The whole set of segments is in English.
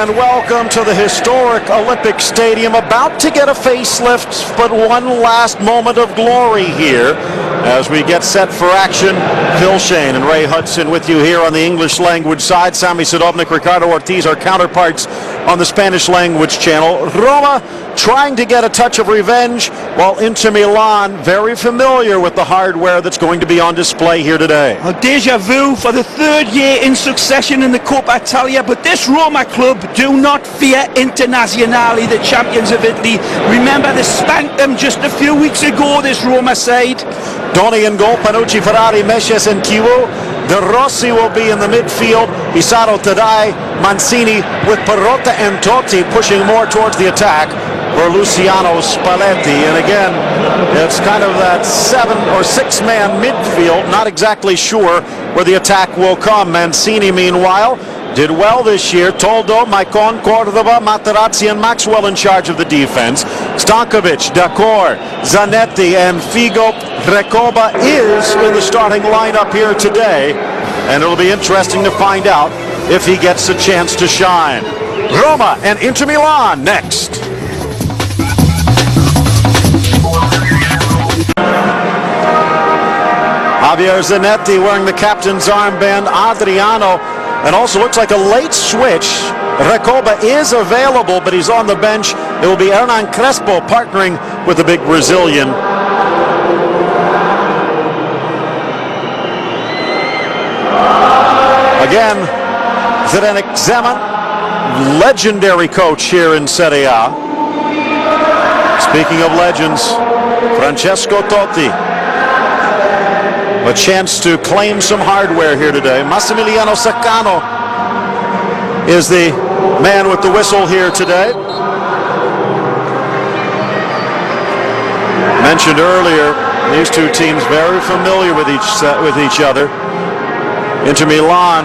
And welcome to the historic Olympic Stadium, about to get a facelift, but one last moment of glory here as we get set for action. Phil Shane and Ray Hudson with you here on the English language side. Sami Sadovnik, Ricardo Ortiz, our counterparts on the Spanish language channel. Roma trying to get a touch of revenge, while Inter Milan very familiar with the hardware that's going to be on display here today. A deja vu for the third year in succession in the Coppa Italia, but this Roma club do not fear Internazionale, the champions of Italy. Remember, they spanked them just a few weeks ago, this Roma side. Doni in goal, Panucci, Ferrari, Meshes and Kiwu. De Rossi will be in the midfield. Pizarro, Tadai, Mancini with Perotta and Totti pushing more towards the attack for Luciano Spalletti. And again, it's kind of that 7 or 6 man midfield. Not exactly sure where the attack will come. Mancini, meanwhile, did well this year. Toldo, Maicon, Cordova, Materazzi and Maxwell in charge of the defense. Stankovic, Dacor, Zanetti and Figo. Recoba is in the starting lineup here today, and it'll be interesting to find out if he gets a chance to shine. Roma and Inter Milan next. Javier Zanetti wearing the captain's armband. Adriano, and also looks like a late switch. Recoba is available, but he's on the bench. It will be Hernan Crespo partnering with the big Brazilian. Again, Zdenek Zeman, legendary coach here in Serie A. Speaking of legends, Francesco Totti. A chance to claim some hardware here today. Massimiliano Saccano is the man with the whistle here today. Mentioned earlier, these two teams very familiar with each other. Inter Milan,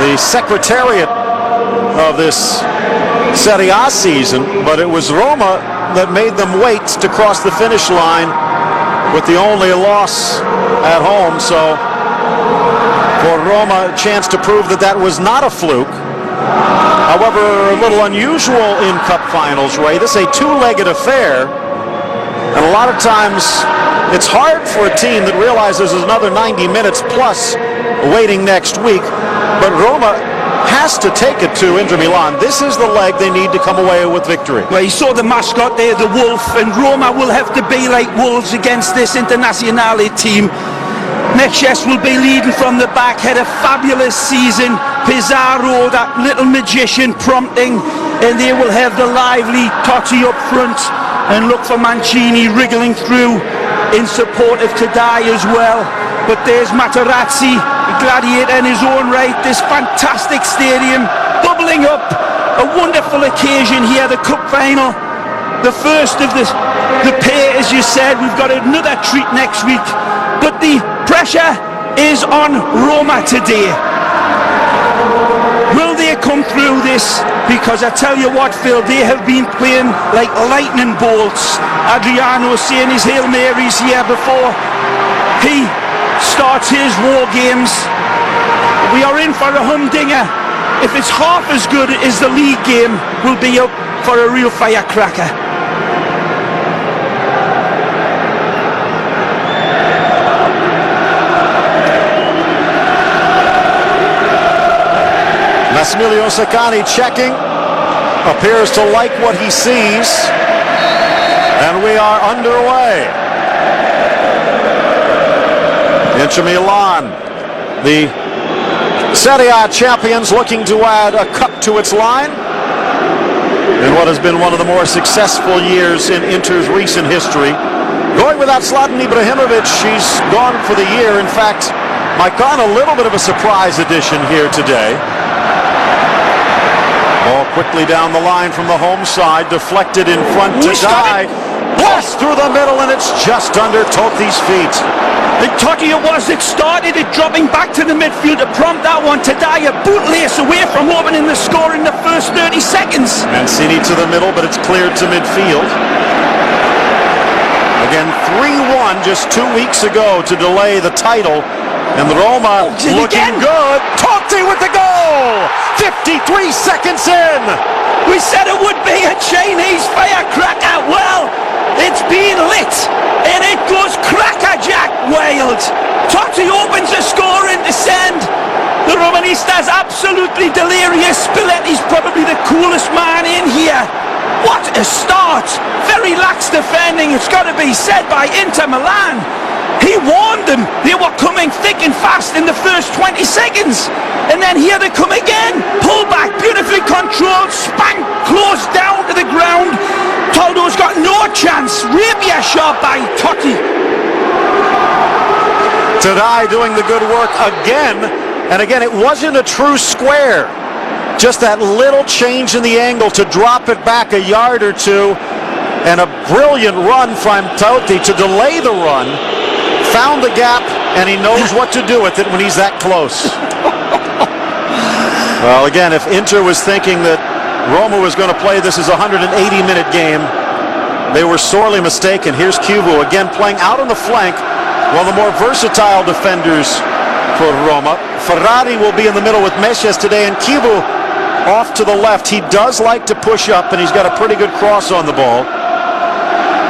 the secretariat of this Serie A season, but it was Roma that made them wait to cross the finish line with the only loss at home. So for Roma, a chance to prove that that was not a fluke. However, a little unusual in cup finals, Ray. This is a two-legged affair, and a lot of times it's hard for a team that realizes there's another 90 minutes plus waiting next week, but Roma has to take it to Inter Milan. This is the leg they need to come away with victory. Well, you saw the mascot there, the wolf, and Roma will have to be like wolves against this Internazionale team. Meshes will be leading from the back, had a fabulous season. Pizarro, that little magician, prompting, and they will have the lively Totti up front, and look for Mancini wriggling through in support of Tadai as well. But there's Materazzi, a gladiator in his own right. This fantastic stadium bubbling up. A wonderful occasion here, the cup final, the first of the pair, as you said. We've got another treat next week, but the pressure is on Roma today. Will they come through this? Because I tell you what, Phil, they have been playing like lightning bolts. Adriano saying his Hail Marys here before he starts his war games. We are in for a humdinger. If it's half as good as the league game, we'll be up for a real firecracker. Massimiliano Saccani checking, appears to like what he sees, and we are underway. Inter Milan, the Serie A champions, looking to add a cup to its line in what has been one of the more successful years in Inter's recent history. Going without Zlatan Ibrahimovic, she's gone for the year. In fact, Maicon, a little bit of a surprise addition here today. Ball quickly down the line from the home side, deflected in front to Dai. Blast through the middle, and it's just under Totti's feet. And Totti it was that started it, dropping back to the midfield to prompt that one. Tadai, a bootlace away from opening the score in the first 30 seconds. Mancini to the middle, but it's cleared to midfield. Again, 3-1 just 2 weeks ago to delay the title. And Roma looking good. Totti with the goal! 53 seconds in. We said it would be a Chinese firecracker. Well, it's been lit, and it goes crackerjack wild. Totti opens the score in descent. The Romanistas absolutely delirious. Spalletti's probably the coolest man in here. What a start! Very lax defending, it's got to be said, by Inter Milan. He warned them they were coming thick and fast in the first 20 seconds. And then here they come again. Pull back, beautifully controlled, spank, close down to the ground. Toldo's got no chance. Rapier shot by Totti. Tadai doing the good work again. And again, it wasn't a true square. Just that little change in the angle to drop it back a yard or two. And a brilliant run from Totti to delay the run. Found the gap, and he knows what to do with it when he's that close. Well, again, if Inter was thinking that Roma was going to play this as a 180-minute game, they were sorely mistaken. Here's Cubo again playing out on the flank, while the more versatile defenders for Roma. Ferrari will be in the middle with Meshes today, and Cubo off to the left. He does like to push up, and he's got a pretty good cross on the ball.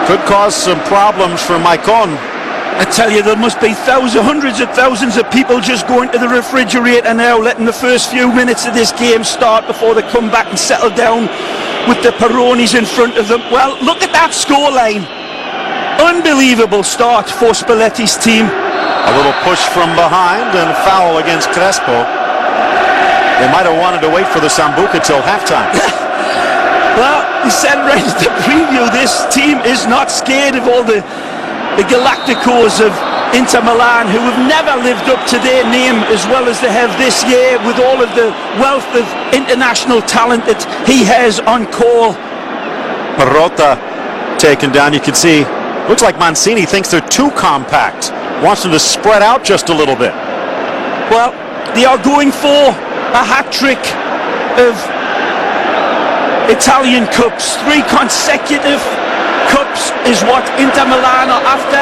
Could cause some problems for Maicon. I tell you, there must be hundreds of thousands of people just going to the refrigerator now, letting the first few minutes of this game start before they come back and settle down with the Peronis in front of them. Well, look at that scoreline. Unbelievable start for Spalletti's team. A little push from behind and foul against Crespo. They might have wanted to wait for the Sambuca till halftime. Well, he said right at the preview, this team is not scared of all the Galacticos of Inter Milan, who have never lived up to their name as well as they have this year, with all of the wealth of international talent that he has on call. Marotta taken down. You can see, looks like Mancini thinks they're too compact. Wants them to spread out just a little bit. Well, they are going for a hat-trick of Italian Cups. 3 consecutive Cups is what Inter Milan are after.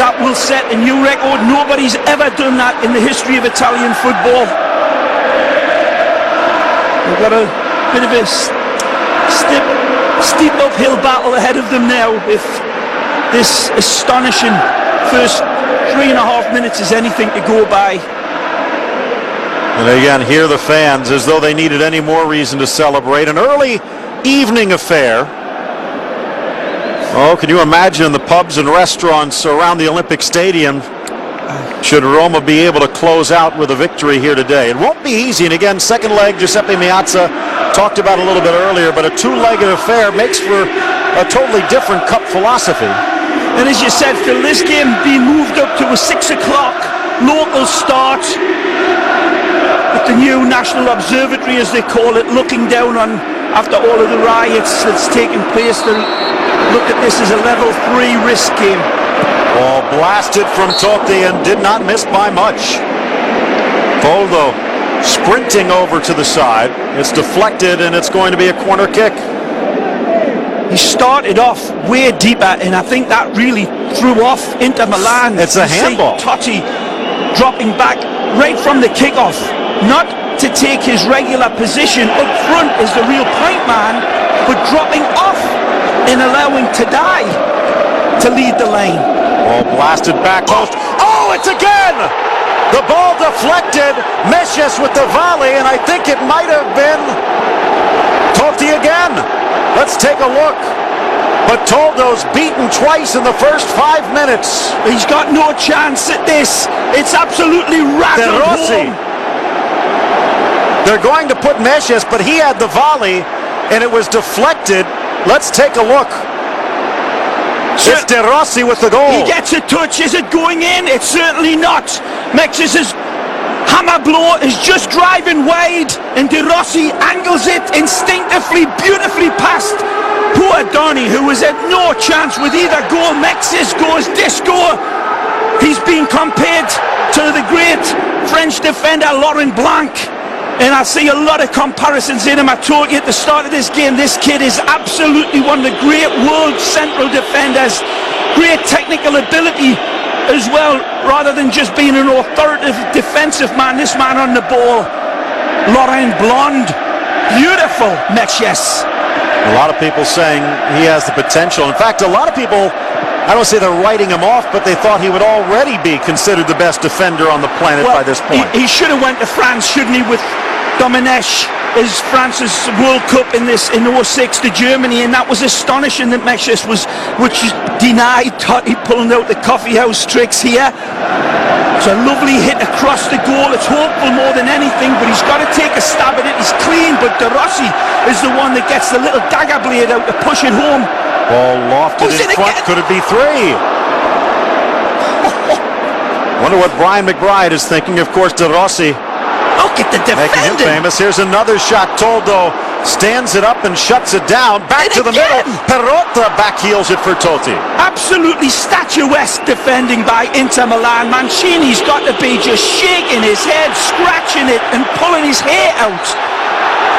That will set a new record. Nobody's ever done that in the history of Italian football. They've got a bit of a steep uphill battle ahead of them now if this astonishing first 3.5 minutes is anything to go by. And again, hear the fans as though they needed any more reason to celebrate. An early evening affair. Oh, can you imagine the pubs and restaurants around the Olympic Stadium should Roma be able to close out with a victory here today? It won't be easy. And again, second leg, Giuseppe Meazza talked about a little bit earlier, but a two-legged affair makes for a totally different cup philosophy. And as you said, Phil, this game being moved up to a 6 o'clock local start with the new National Observatory, as they call it, looking down on, after all of the riots that's taken place, to look at this as a level 3 risk game. Ball blasted from Totti and did not miss by much. Toldo sprinting over to the side. It's deflected and it's going to be a corner kick. He started off way deeper, and I think that really threw off Inter Milan. It's a handball. Totti dropping back right from the kickoff, not to take his regular position up front as the real point man, but dropping off and allowing Tadai to lead the lane. Ball blasted back post. Oh, it's again! The ball deflected. Meshes with the volley, and I think it might have been Totti again. Let's take a look. But Toldo's beaten twice in the first 5 minutes. He's got no chance at this. It's absolutely rattled home. They're going to put Meshes, but he had the volley, and it was deflected. Let's take a look. It's De Rossi with the goal. He gets a touch. Is it going in? It's certainly not. Meshes' hammer blow is just driving wide, and De Rossi angles it instinctively, beautifully past poor Donny, who was at no chance with either goal. Meshes goes disco. He's been compared to the great French defender Laurent Blanc, and I see a lot of comparisons in him. I told you at the start of this game, this kid is absolutely one of the great world central defenders. Great technical ability as well, rather than just being an authoritative defensive man. This man on the ball Laurent Blonde. Beautiful, Meches. A lot of people saying he has the potential. In fact, a lot of people, I don't say they're writing him off, but they thought he would already be considered the best defender on the planet by this point. He should have went to France, shouldn't he, with Domenech as France's World Cup in 06 to Germany, and that was astonishing that Meches was, which is denied. Totti pulling out the coffee house tricks here. It's a lovely hit across the goal. It's hopeful more than anything, but he's got to take a stab at it. He's clean, but De Rossi is the one that gets the little dagger blade out to push it home. Ball lofted in front. Could it be 3? Wonder what Brian McBride is thinking. Of course, De Rossi. Look at the defending. Making him famous. Here's another shot. Toldo stands it up and shuts it down. Back to the middle. Perotta backheels it for Totti. Absolutely statuesque defending by Inter Milan. Mancini's got to be just shaking his head, scratching it and pulling his hair out,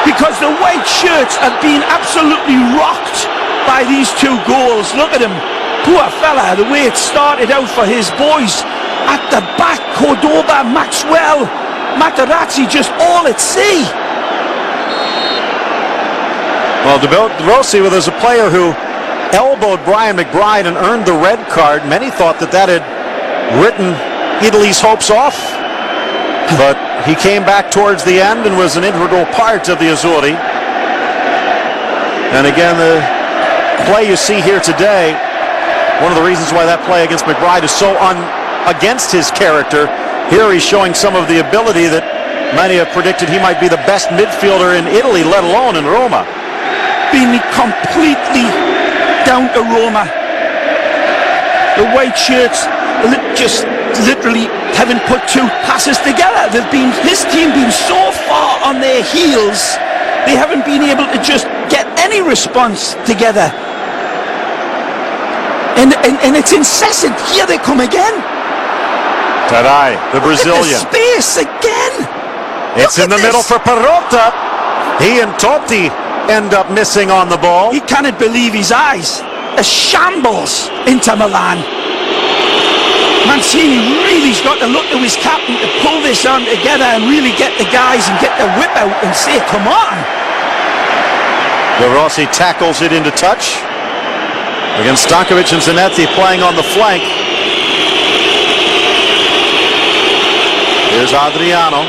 because the white shirts have been absolutely rocked by these 2 goals. Look at him. Poor fella, the way it started out for his boys. At the back, Cordoba, Maxwell, Materazzi just all at sea. Well, De Rossi was a player who elbowed Brian McBride and earned the red card. Many thought that had written Italy's hopes off, but he came back towards the end and was an integral part of the Azzurri. And again, the play you see here today, one of the reasons why that play against McBride is so against his character. Here he's showing some of the ability that many have predicted he might be the best midfielder in Italy, let alone in Roma. Being completely down to Roma. The white shirts just literally haven't put 2 passes together. His team been so far on their heels, they haven't been able to just get any response together. And it's incessant. Here they come again. Tarai, the Brazilian. Look at the space again. It's in the middle for Perotta. He and Totti end up missing on the ball. He cannot believe his eyes. A shambles Inter Milan. Mancini really's got to look to his captain to pull this on together and really get the guys and get the whip out and say, come on. De Rossi tackles it into touch. Against Stankovic and Zanetti playing on the flank. Here's Adriano.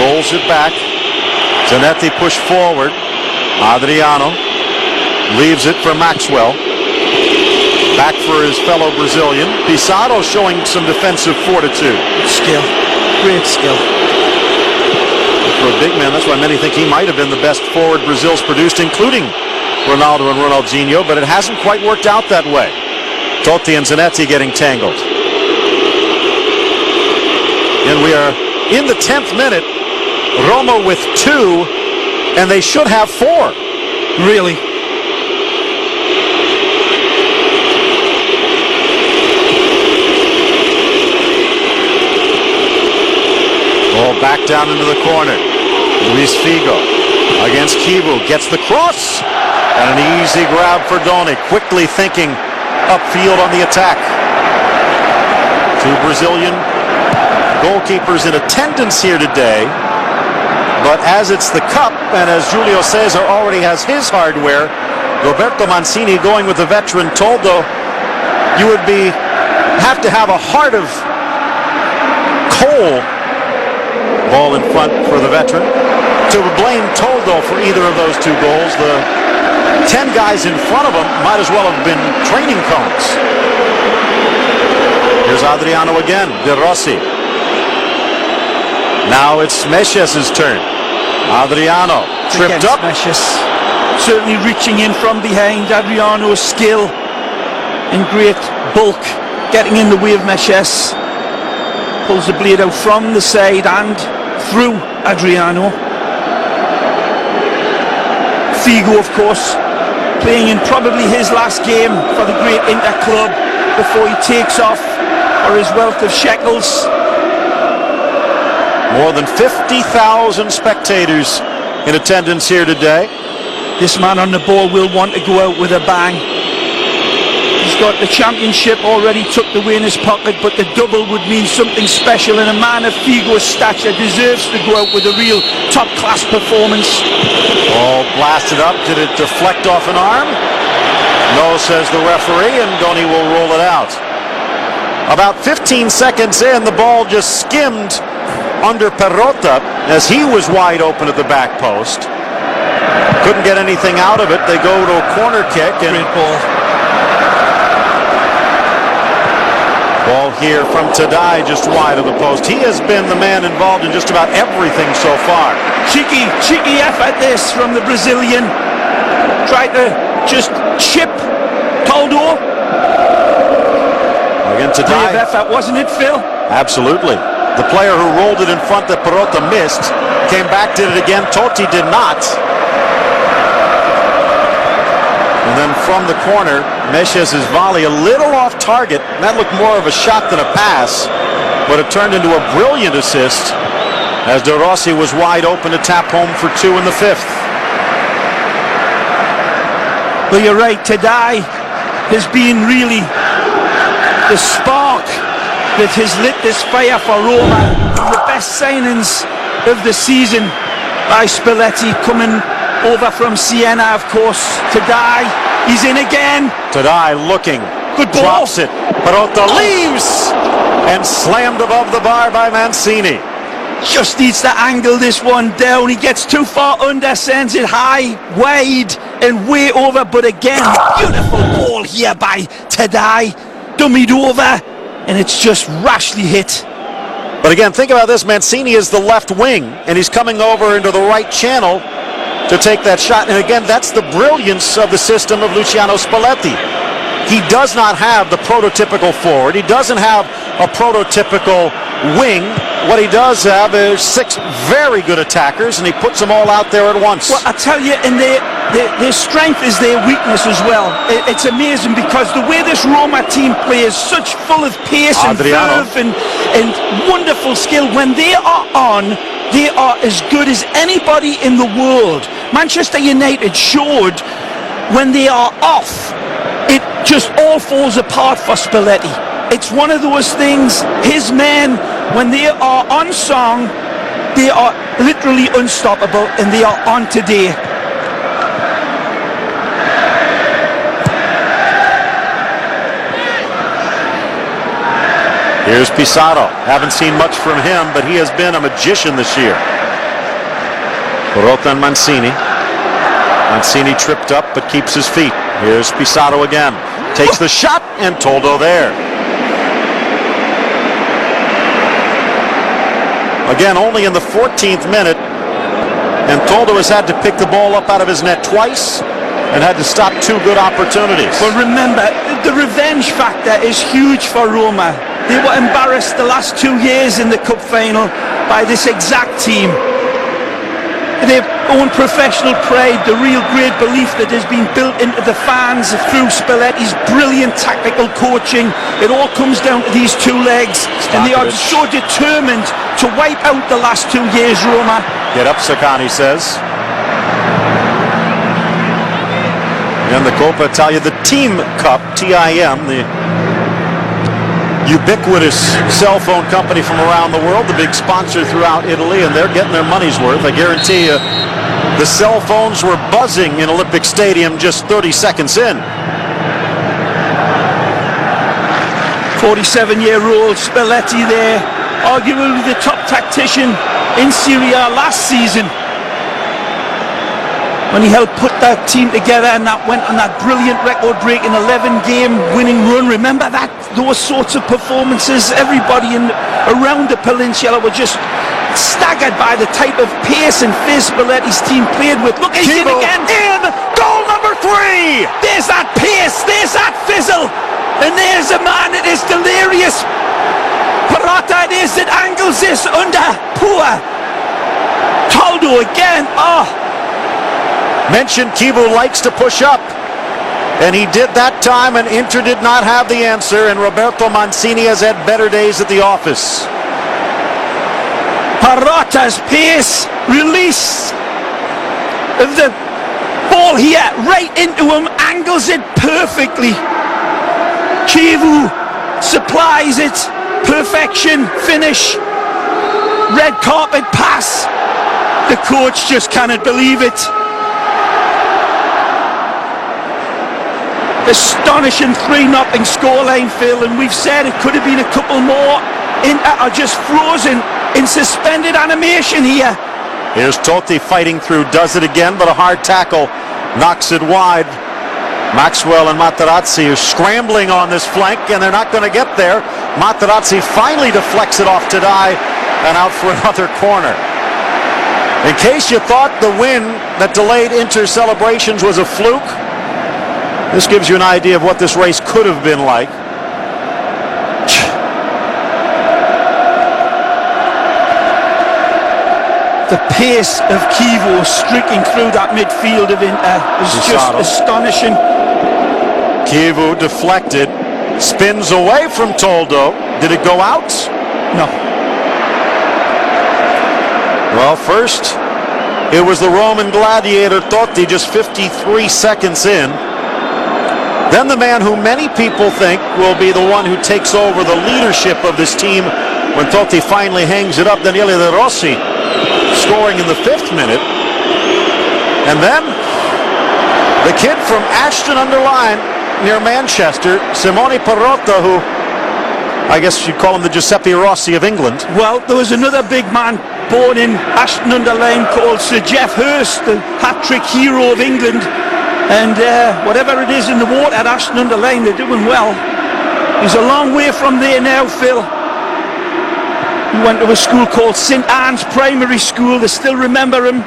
Rolls it back. Zanetti pushed forward. Adriano leaves it for Maxwell. Back for his fellow Brazilian. Pizarro showing some defensive fortitude. Skill. Great skill. For a big man, that's why many think he might have been the best forward Brazil's produced, including Ronaldo and Ronaldinho, but it hasn't quite worked out that way. Totti and Zanetti getting tangled. And we are in the 10th minute. Roma with 2, and they should have 4. Really? Ball back down into the corner. Luis Figo against Kivu. Gets the cross. And an easy grab for Doni. Quickly thinking upfield on the attack. 2 Brazilian goalkeepers in attendance here today. But as it's the cup, and as Julio Cesar already has his hardware, Roberto Mancini going with the veteran Toldo, you would have to have a heart of coal. Ball in front for the veteran. To blame Toldo for either of those 2 goals, the 10 guys in front of him might as well have been training cones. Here's Adriano again, De Rossi. Now it's Meches' turn. Adriano tripped up. Meches. Certainly reaching in from behind. Adriano's skill and great bulk getting in the way of Meches. Pulls the blade out from the side and through Adriano. Figo, of course, playing in probably his last game for the great Inter club before he takes off for his wealth of shekels. More than 50,000 spectators in attendance here today. This man on the ball will want to go out with a bang. He's got the championship already tucked away in his pocket, but the double would mean something special, and a man of Figo's stature deserves to go out with a real top-class performance. Ball blasted up. Did it deflect off an arm? No, says the referee, and Goni will roll it out. About 15 seconds in, the ball just skimmed under Perrotta as he was wide open at the back post. Couldn't get anything out of it. They go to a corner kick, and Great ball. Ball here from Tadai, just wide of the post. He has been the man involved in just about everything so far. Cheeky effort this from the Brazilian. Tried to just chip Toldo. Again, Tadai. Brave effort, wasn't it, Phil? Absolutely. The player who rolled it in front that Perrotta missed came back, did it again. Totti did not. And then from the corner, Meshes' volley a little off target. That looked more of a shot than a pass, but it turned into a brilliant assist as De Rossi was wide open to tap home for 2 in the 5th. Well, you're right. Tadai has been really the spark that has lit this fire for Roma. The best signings of the season by Spalletti, coming over from Siena, of course. Tadai, he's in again. Tadai looking, good ball. drops it. Perrotta leaves and slammed above the bar by Mancini. Just needs to angle this one down. He gets too far under, sends it high, wide, and way over. But again, beautiful ball here by Tadai. Dummied over, and it's just rashly hit. But again, think about this. Mancini is the left wing, and he's coming over into the right channel to take that shot. And again, that's the brilliance of the system of Luciano Spalletti. He does not have the prototypical forward. He doesn't have a prototypical wing. What he does have is 6 very good attackers, and he puts them all out there at once. Well, I tell you, and their strength is their weakness as well. It's amazing because the way this Roma team plays, such full of pace and verve and wonderful skill. When they are on, they are as good as anybody in the world. Manchester United showed when they are off, it just all falls apart for Spalletti. It's one of those things, his men, when they are on song, they are literally unstoppable, and they are on today. Here's Pizarro. Haven't seen much from him, but he has been a magician this year. Perrotta and Mancini. Mancini tripped up, but keeps his feet. Here's Pizarro again. Takes the shot, and Toldo there. Again, only in the 14th minute, and Toldo has had to pick the ball up out of his net twice and had to stop 2 good opportunities. Well, remember, the revenge factor is huge for Roma. They were embarrassed the last 2 years in the Cup final by this exact team. Their own professional pride, the real great belief that has been built into the fans through Spalletti's brilliant tactical coaching. It all comes down to these 2 legs, and they are so determined to wipe out the last 2 years, Roma. Get up, Saccani says. And the Coppa Italia, the Team Cup, TIM, the ubiquitous cell phone company from around the world, the big sponsor throughout Italy, and they're getting their money's worth. I guarantee you, the cell phones were buzzing in Olympic Stadium just 30 seconds in. 47-year-old Spalletti there, arguably the top tactician in Serie A last season, when he helped put that team together, and that went on that brilliant record-breaking 11-game winning run. Remember that? Those sorts of performances. Everybody around the peninsula were just staggered by the type of pace and fizz Spalletti's team played with. Look, he's in again. In! Goal number 3! There's that pace, there's that fizzle, and there's a man that is delirious. Perrotta it is that angles this under. Poor Toldo again. Oh. Mentioned Kivu likes to push up, and he did that time, and Inter did not have the answer, and Roberto Mancini has had better days at the office. Perrotta's pace, release of the ball here, right into him, angles it perfectly. Kivu supplies it. Perfection, finish, red carpet pass. The coach just cannot believe it. Astonishing 3-0 scoreline, Phil, and we've said it could have been a couple more. Inter are just frozen in suspended animation here. Here's Totti fighting through, does it again, but a hard tackle knocks it wide. Maxwell and Materazzi are scrambling on this flank, and they're not going to get there. Materazzi finally deflects it off Tadai and out for another corner. In case you thought the win that delayed Inter celebrations was a fluke, this gives you an idea of what this race could have been like. The pace of Kivu streaking through that midfield of Inter is just astonishing. Kivu deflected, spins away from Toldo. Did it go out? No. Well, first, it was the Roman gladiator Totti just 53 seconds in. Then the man who many people think will be the one who takes over the leadership of this team when Totti finally hangs it up, Daniele De Rossi, scoring in the 5th minute. And then the kid from Ashton-under-Lyne near Manchester, Simone Perrotta, who I guess you'd call him the Giuseppe Rossi of England. Well, there was another big man born in Ashton-under-Lyne called Sir Geoff Hurst, the hat-trick hero of England. And whatever it is in the water at Ashton-under-Lyne, they're doing well. He's a long way from there now, Phil. He went to a school called St Anne's Primary School. They still remember him.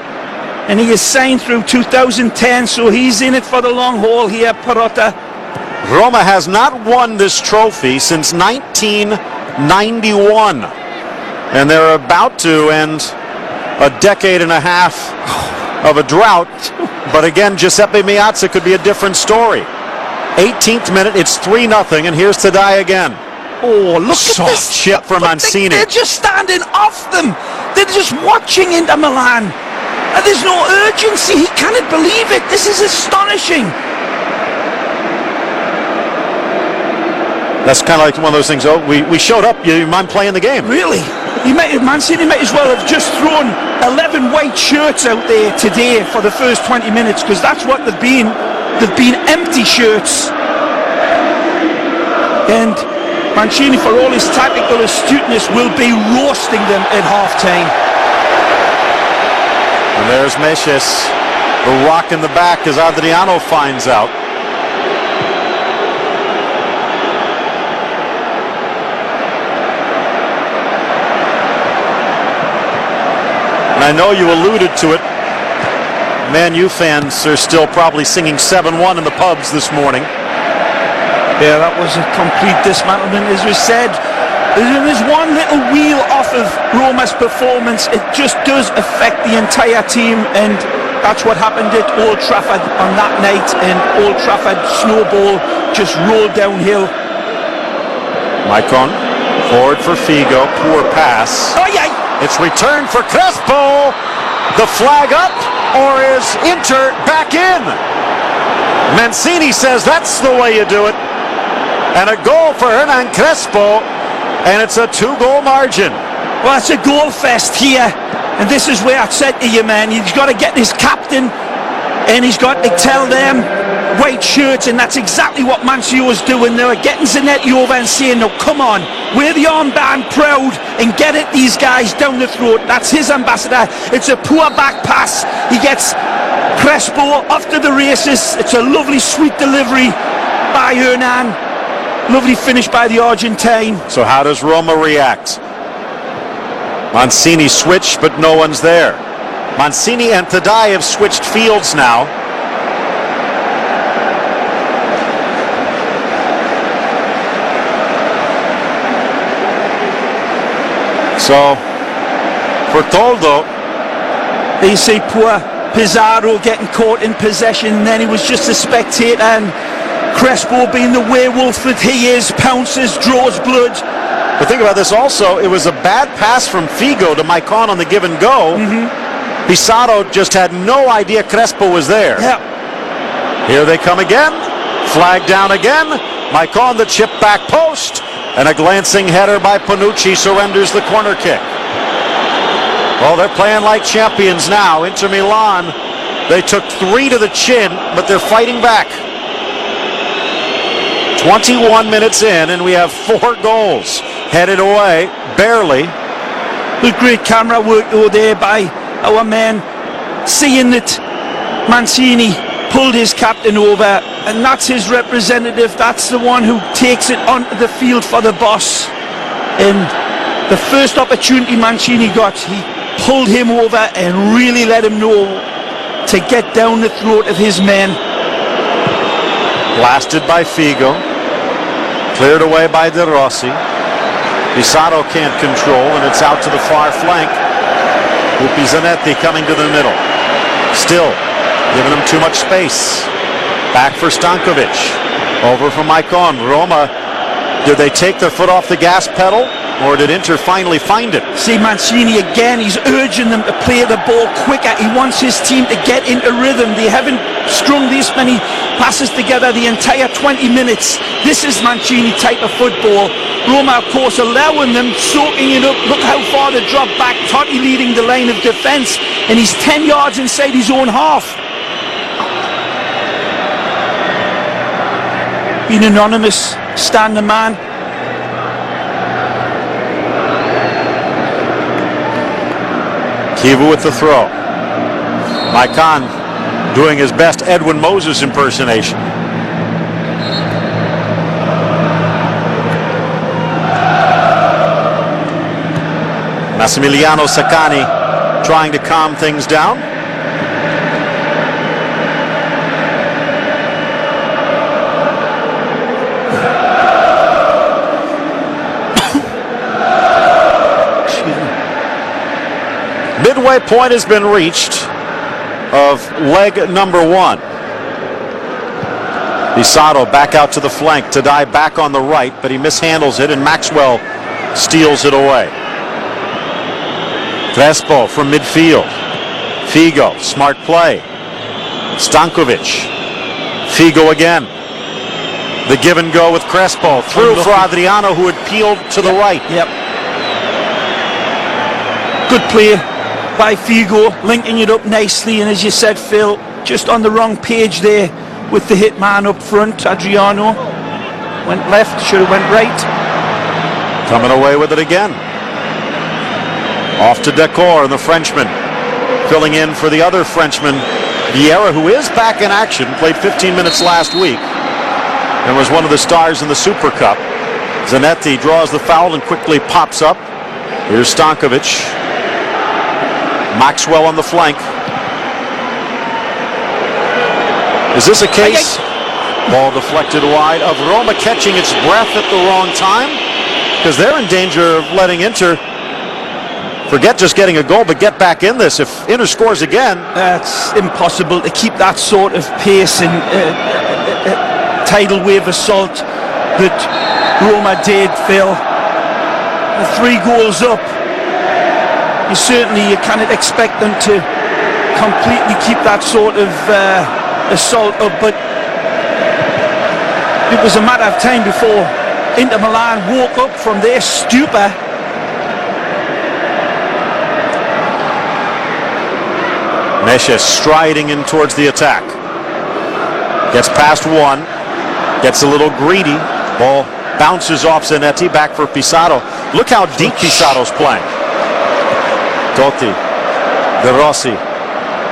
And he is signed through 2010, so he's in it for the long haul here, Perrotta. Roma has not won this trophy since 1991. And they're about to end a decade and a half of a drought. But again, Giuseppe Meazza could be a different story. 18th minute, it's 3-0, and here's Tadai again. Oh, look Soft at this chip from Mancini. They're just standing off them. They're just watching Inter Milan. And there's no urgency. He cannot believe it. This is astonishing. That's kind of like one of those things. Oh, we showed up. You mind playing the game? Really? Mancini might as well have just thrown 11 white shirts out there today for the first 20 minutes, because that's what they've been. They've been empty shirts. And Mancini, for all his tactical astuteness, will be roasting them at half-time. And there's Meshes. The rock in the back as Adriano finds out. I know you alluded to it. Man U fans are still probably singing 7-1 in the pubs this morning. Yeah, that was a complete dismantlement, as we said. There's one little wheel off of Roma's performance. It just does affect the entire team, and that's what happened at Old Trafford on that night. And Old Trafford snowball just rolled downhill. Maicon forward for Figo. Poor pass. Oh yeah. It's returned for Crespo. The flag up, or is Inter back in? Mancini says that's the way you do it. And a goal for Hernan Crespo, and it's a 2-goal margin. Well, it's a goal fest here, and this is where I said to you, man, he's got to get this captain, and he's got to tell them white shirts, and that's exactly what Mancio's doing. They were getting Zanetti over and saying, no, come on, wear the armband proud and get at these guys down the throat. That's his ambassador. It's a poor back pass. He gets Crespo off to the races. It's a lovely, sweet delivery by Hernan. Lovely finish by the Argentine. So how does Roma react? Mancini switched, but no one's there. Mancini and Tadai have switched fields now. So, for Toldo, you see poor Pizarro getting caught in possession, and then he was just a spectator, and Crespo, being the werewolf that he is, pounces, draws blood. But think about this also, it was a bad pass from Figo to Maicon on the give and go. Pizarro just had no idea Crespo was there. Yeah. Here they come again, flag down again, Maicon, the chip back post, and a glancing header by Panucci surrenders the corner kick. Well, they're playing like champions now. Inter Milan, they took 3 to the chin, but they're fighting back. 21 minutes in, and we have 4 goals headed away, barely. Good great camera work though there by our man, seeing that Mancini pulled his captain over, and that's his representative. That's the one who takes it onto the field for the boss. And the first opportunity Mancini got, he pulled him over and really let him know to get down the throat of his men. Blasted by Figo, cleared away by De Rossi. Pizarro can't control, and it's out to the far flank. Upi Zanetti coming to the middle. Still giving him too much space. Back for Stankovic. Over for Maicon. Roma, did they take their foot off the gas pedal, or did Inter finally find it? See Mancini again, he's urging them to play the ball quicker. He wants his team to get into rhythm. They haven't strung this many passes together the entire 20 minutes. This is Mancini type of football. Roma, of course, allowing them, soaking it up. Look how far they drop back. Totti leading the line of defence, and he's 10 yards inside his own half. Being anonymous, stand the man. Kivu with the throw. Maicon doing his best Edwin Moses impersonation. Massimiliano Saccani trying to calm things down. Midway point has been reached of leg number 1. Pizarro back out to the flank. Tadai back on the right, but he mishandles it, and Maxwell steals it away. Crespo from midfield. Figo, smart play. Stankovic. Figo again. The give and go with Crespo. Through for Adriano, who had peeled to the right. Yep. Good play by Figo, linking it up nicely, and as you said, Phil, just on the wrong page there with the hit man up front. Adriano went left, should have went right. Coming away with it again. Off to Decor, and the Frenchman filling in for the other Frenchman, Vieira, who is back in action, played 15 minutes last week and was one of the stars in the Super Cup. Zanetti draws the foul and quickly pops up. Here's Stankovic. Maxwell on the flank. Is this a case? Ball deflected wide of Roma catching its breath at the wrong time, because they're in danger of letting Inter forget just getting a goal, but get back in this. If Inter scores again, it's impossible to keep that sort of pace and tidal wave assault that Roma did, Phil. The 3 goals up. You cannot expect them to completely keep that sort of assault up, but it was a matter of time before Inter Milan woke up from their stupor. Mesha striding in towards the attack. Gets past one, gets a little greedy. Ball bounces off Zanetti, back for Pizarro. Look how deep Pizarro's playing. Totti, De Rossi,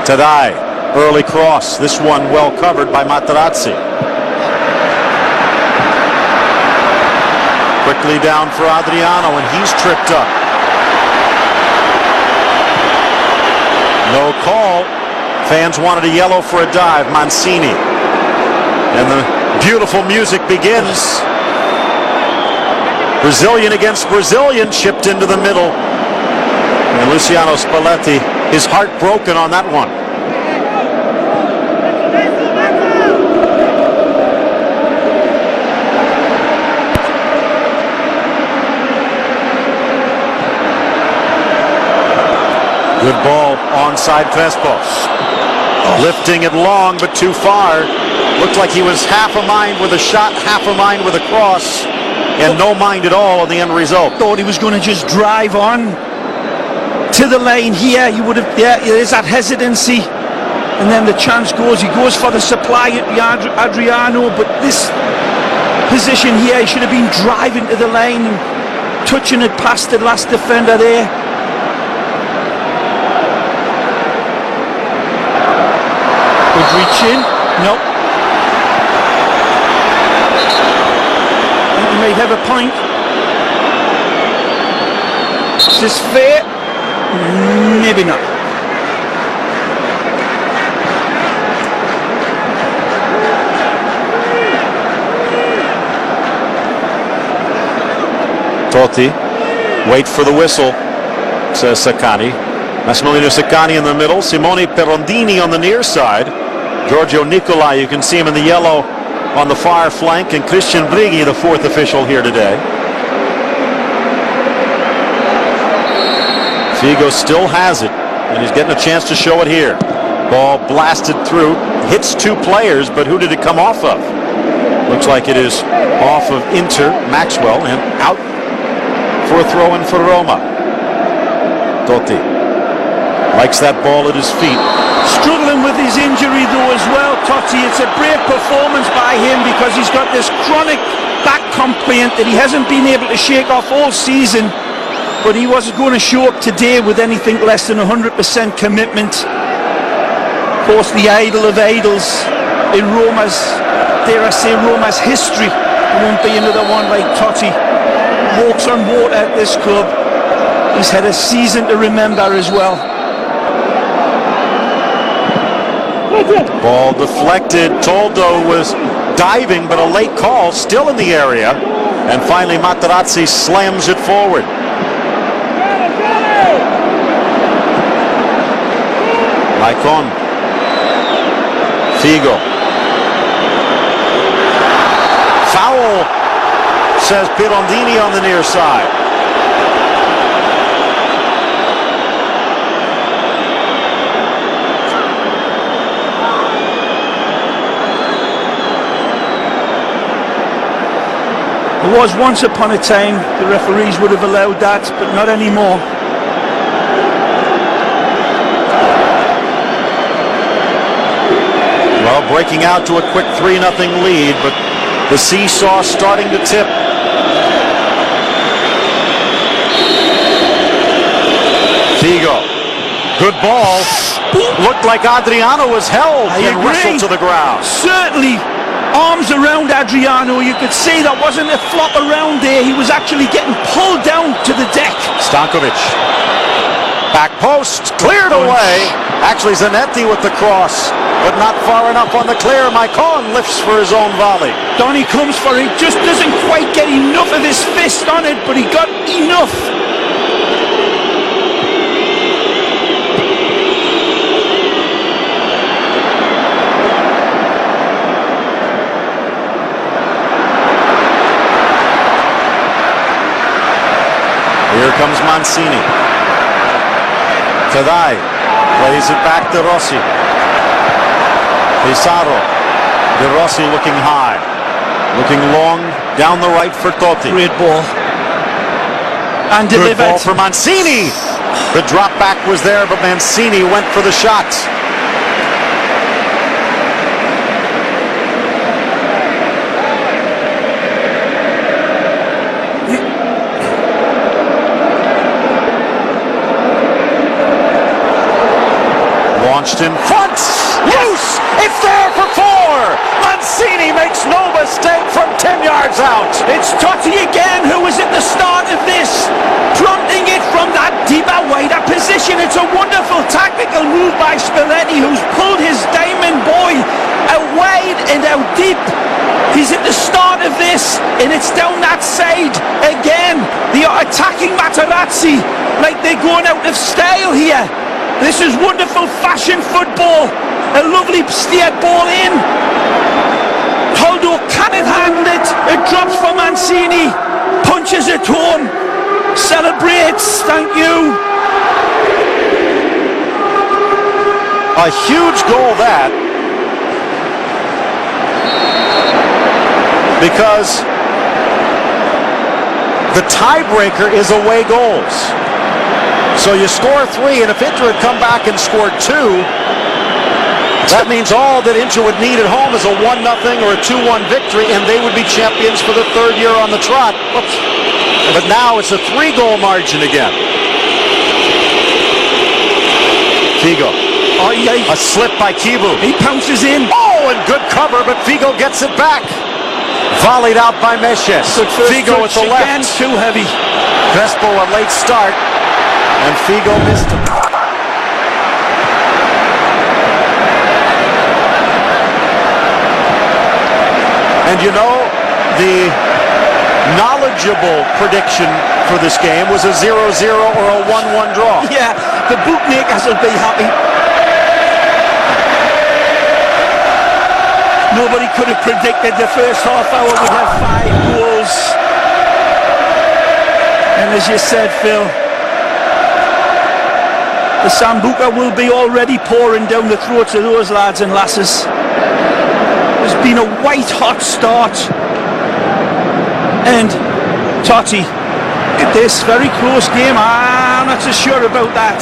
Tadai, early cross. This one well covered by Materazzi. Quickly down for Adriano, and he's tripped up. No call. Fans wanted a yellow for a dive. Mancini. And the beautiful music begins. Brazilian against Brazilian, chipped into the middle. And Luciano Spalletti, his heart broken on that one. Good ball, onside Crespo. Lifting it long, but too far. Looked like he was half a mind with a shot, half a mind with a cross, and no mind at all in the end result. Thought he was going to just drive on to the lane here. He would have, yeah, there's that hesitancy, and then the chance goes. He goes for the supply at Adriano, but this position here, he should have been driving to the lane and touching it past the last defender there. Good reach in. Nope. I think he may have a point. Is this fair? Maybe not. Totti, wait for the whistle, says Saccani. Massimiliano Saccani in the middle, Simone Perondini on the near side, Giorgio Nicolai, you can see him in the yellow on the far flank, and Christian Brighi, the fourth official here today. Figo still has it, and he's getting a chance to show it here. Ball blasted through, hits two players, but who did it come off of? Looks like it is off of Inter, Maxwell, and out for a throw-in for Roma. Totti likes that ball at his feet. Struggling with his injury though as well, Totti. It's a brave performance by him because he's got this chronic back complaint that he hasn't been able to shake off all season, but he wasn't going to show up today with anything less than 100% commitment. Of course, the idol of idols in Roma's, dare I say, Roma's history. There won't be another one like Totti. Walks on water at this club. He's had a season to remember as well. Ball deflected. Toldo was diving, but a late call, still in the area. And finally Materazzi slams it forward. Maicon. Figo. Foul, says Pirondini on the near side. There was once upon a time the referees would have allowed that, but not anymore. Well, breaking out to a quick 3-0 lead, but the seesaw starting to tip. Figo, good ball. Looked like Adriano was held and wrestled to the ground. Certainly arms around Adriano. You could see that wasn't a flop around there. He was actually getting pulled down to the deck. Stankovic, back post, cleared away. Actually Zanetti with the cross, but not far enough on the clear. Maicon lifts for his own volley. Donny comes for it, just doesn't quite get enough of his fist on it, but he got enough. Here comes Mancini. Tadai plays it back to Rossi. Pizarro. De Rossi looking high. Looking long down the right for Totti. Great ball. And delivered. Good ball for Mancini. The drop back was there, but Mancini went for the shot. Launched in front. Loose. It's there for 4. Mancini makes no mistake from 10 yards out. It's Totti again who was at the start of this, prompting it from that deeper, wider position. It's a wonderful tactical move by Spalletti, who's pulled his diamond boy out wide and out deep. He's at the start of this, and it's down that side again. They are attacking Materazzi like they're going out of style here. This is wonderful fashion football. A lovely steered ball in. Toldo cannot handle it. It drops for Mancini. Punches it home. Celebrates. Thank you. A huge goal that. because the tiebreaker is away goals. So you score 3, and if Inter had come back and scored 2, that means all that Inter would need at home is a 1-0 or a 2-1 victory, and they would be champions for the 3rd year on the trot. Oops. But now it's a 3-goal margin again. Figo. Oh, yeah. A slip by Kibu. He pounces in. Oh, and good cover, but Figo gets it back. Volleyed out by Meshes. Figo at the left. Again, too heavy. Crespo a late start, and Figo missed him. And you know, the knowledgeable prediction for this game was a 0-0 or a 1-1 draw. Yeah, the bookmakers will be happy. Nobody could have predicted the first half hour would have 5 goals. And as you said, Phil, the Sambuca will be already pouring down the throats of those lads and lasses. There's been a white-hot start. And Totti, at this very close game, I'm not so sure about that.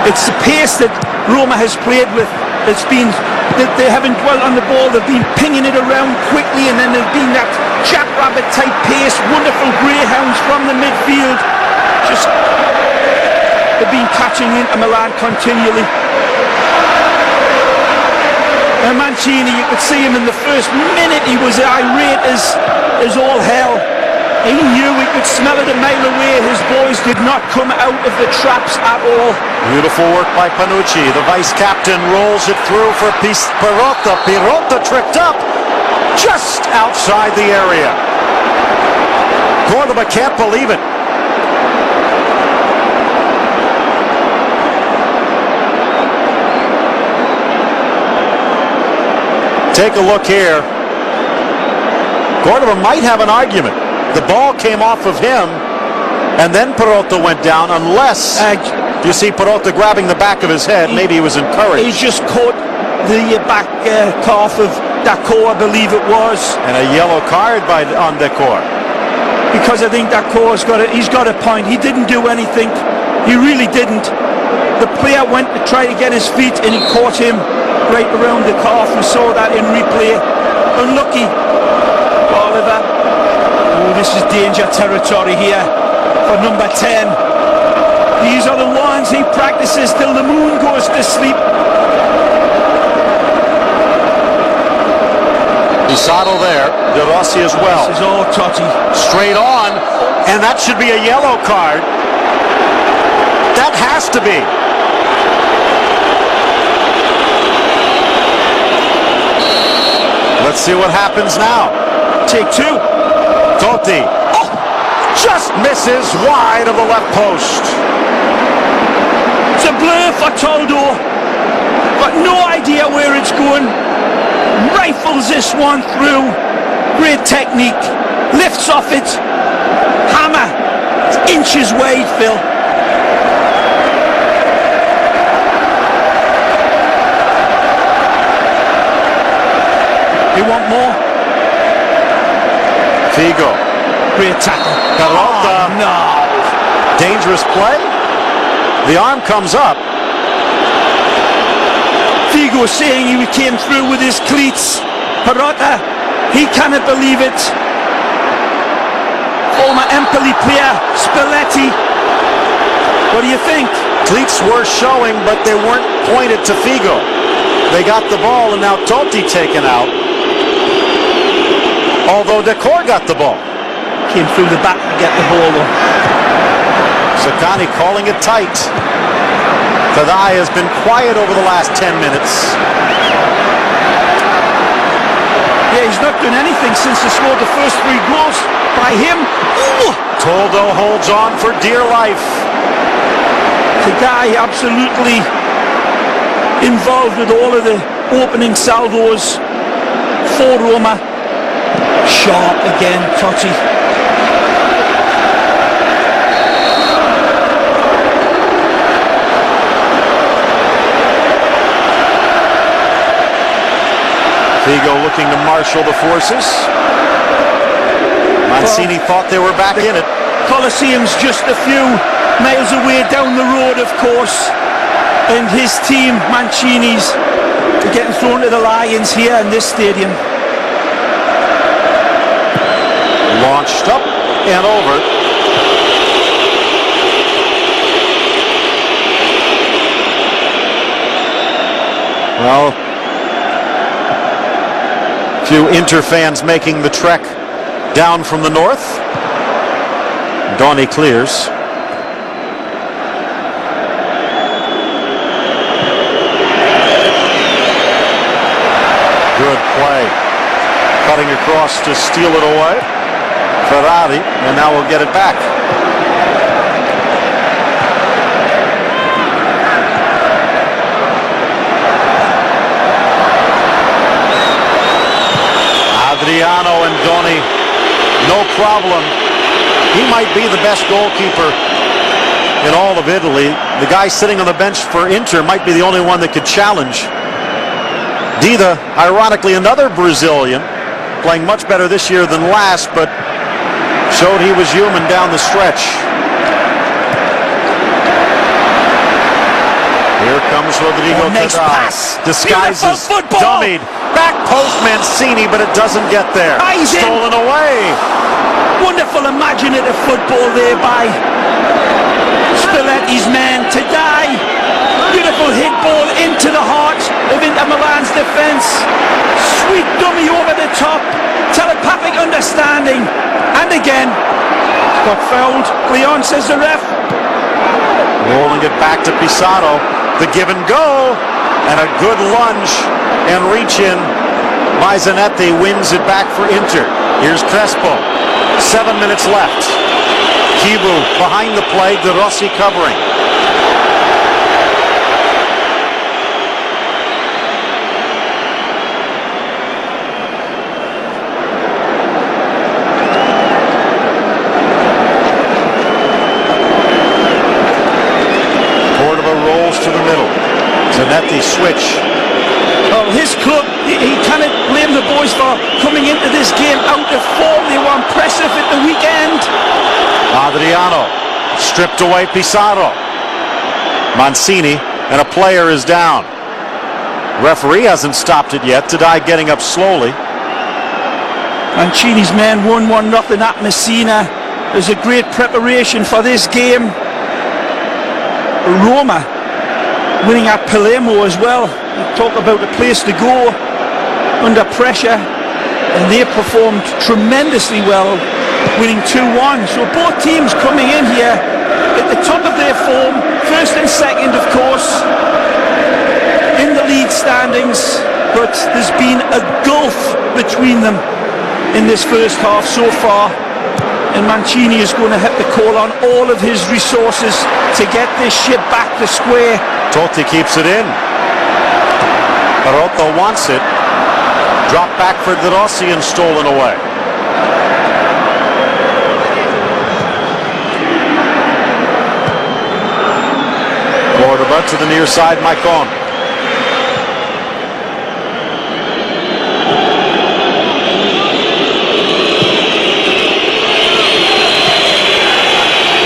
It's the pace that Roma has played with. It's been that they haven't dwelt on the ball, they've been pinging it around quickly, and then there's been that jackrabbit type pace, wonderful greyhounds from the midfield. Just, they've been catching into Milan continually. And Mancini, you could see him in the first minute, he was irate as all hell. He knew, he could smell it a mile away. His boys did not come out of the traps at all. Beautiful work by Panucci. The vice-captain rolls it through for Pirotta. Pirotta tripped up just outside the area. Cordoba can't believe it. Take a look here. Cordoba might have an argument. The ball came off of him, and then Pirotta went down, unless you see Pirotta grabbing the back of his head. Maybe he was encouraged. He just caught the back calf of Dacor, I believe it was. And a yellow card on Dacor. Because I think Dacor's he's got a point. He didn't do anything. He really didn't. The player went to try to get his feet, and he caught him right around the calf. We saw that in replay. Unlucky, Oliver. Oh, this is danger territory here for number 10. These are the ones he practices till the moon goes to sleep. Saddle there, De Rossi as well. This is all Totti. Straight on, and that should be a yellow card. That has to be. Let's see what happens now. Take 2. Totti just misses wide of the left post. It's a blur for Toldo. Got no idea where it's going. Rifles this one through. Great technique. Lifts off it. Hammer. It's inches wide, Phil. You want more? Figo. Great tackle. Pirotta. Oh, no. Dangerous play. The arm comes up. Figo saying he came through with his cleats. Pirotta, he cannot believe it. Former Empoli player, Spalletti. What do you think? Cleats were showing, but they weren't pointed to Figo. They got the ball, and now Totti taken out. Although Dacor got the ball. Came through the back to get the ball though. Saccani calling it tight. Tadai has been quiet over the last 10 minutes. Yeah, he's not done anything since he scored the first 3 goals by him. Ooh. Toldo holds on for dear life. Tadai absolutely involved with all of the opening salvos for Roma. Sharp again, Totti. Figo looking to marshal the forces. Mancini thought they were back in it. Colosseum's just a few miles away down the road, of course, and his team, Mancini's, are getting thrown to the lions here in this stadium. Launched up and over. Well, few Inter fans making the trek down from the north. Donny clears. Good play. Cutting across to steal it away. Ferrari, and now we'll get it back. Adriano and Donny, no problem. He might be the best goalkeeper in all of Italy. The guy sitting on the bench for Inter might be the only one that could challenge. Dida, ironically another Brazilian, playing much better this year than last, but showed he was human down the stretch. Here comes Rodrigo nice Tadai. pass. Disguises, Beautiful football. dummied. Back post Mancini, but it doesn't get there. Stolen away. Wonderful imaginative football there by Spalletti's man. Tadai. Beautiful hit ball into the heart of Inter Milan's defence. Sweet dummy over the top. Telepathic understanding. And again, got fouled. Leon, says the ref. Rolling it back to Pizarro. The give and go. And a good lunge and reach in by Zanetti wins it back for Inter. Here's Crespo. 7 minutes left. Kibu behind the play. De Rossi covering. To the middle. Zanetti switch. Well, his club, he cannot blame the boys for coming into this game out of form. They were impressive at the weekend. Adriano stripped away Pizarro. Mancini and a player is down. Referee hasn't stopped it yet. Tadai getting up slowly. Mancini's men won 1-0 at Messina. There's a great preparation for this game. Roma winning at Palermo as well. You talk about a place to go under pressure, and they performed tremendously well, winning 2-1. So both teams coming in here at the top of their form, first and second, of course, in the league standings, but there's been a gulf between them in this first half so far, and Mancini is going to have to call on all of his resources to get this ship back to square. Totti keeps it in. Barotto wants it. Drop back for De Rossi and stolen away. Cordoba to the near side, Maicon.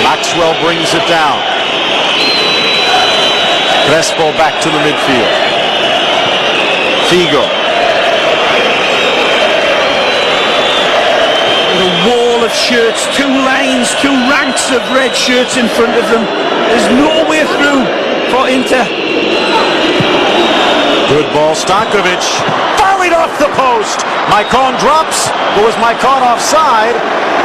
Maxwell brings it down. Crespo back to the midfield. Figo. A wall of shirts, two lines, two ranks of red shirts in front of them. There's no way through for Inter. Good ball, Stankovic. Volleyed off the post. Maicon drops, but was Maicon offside?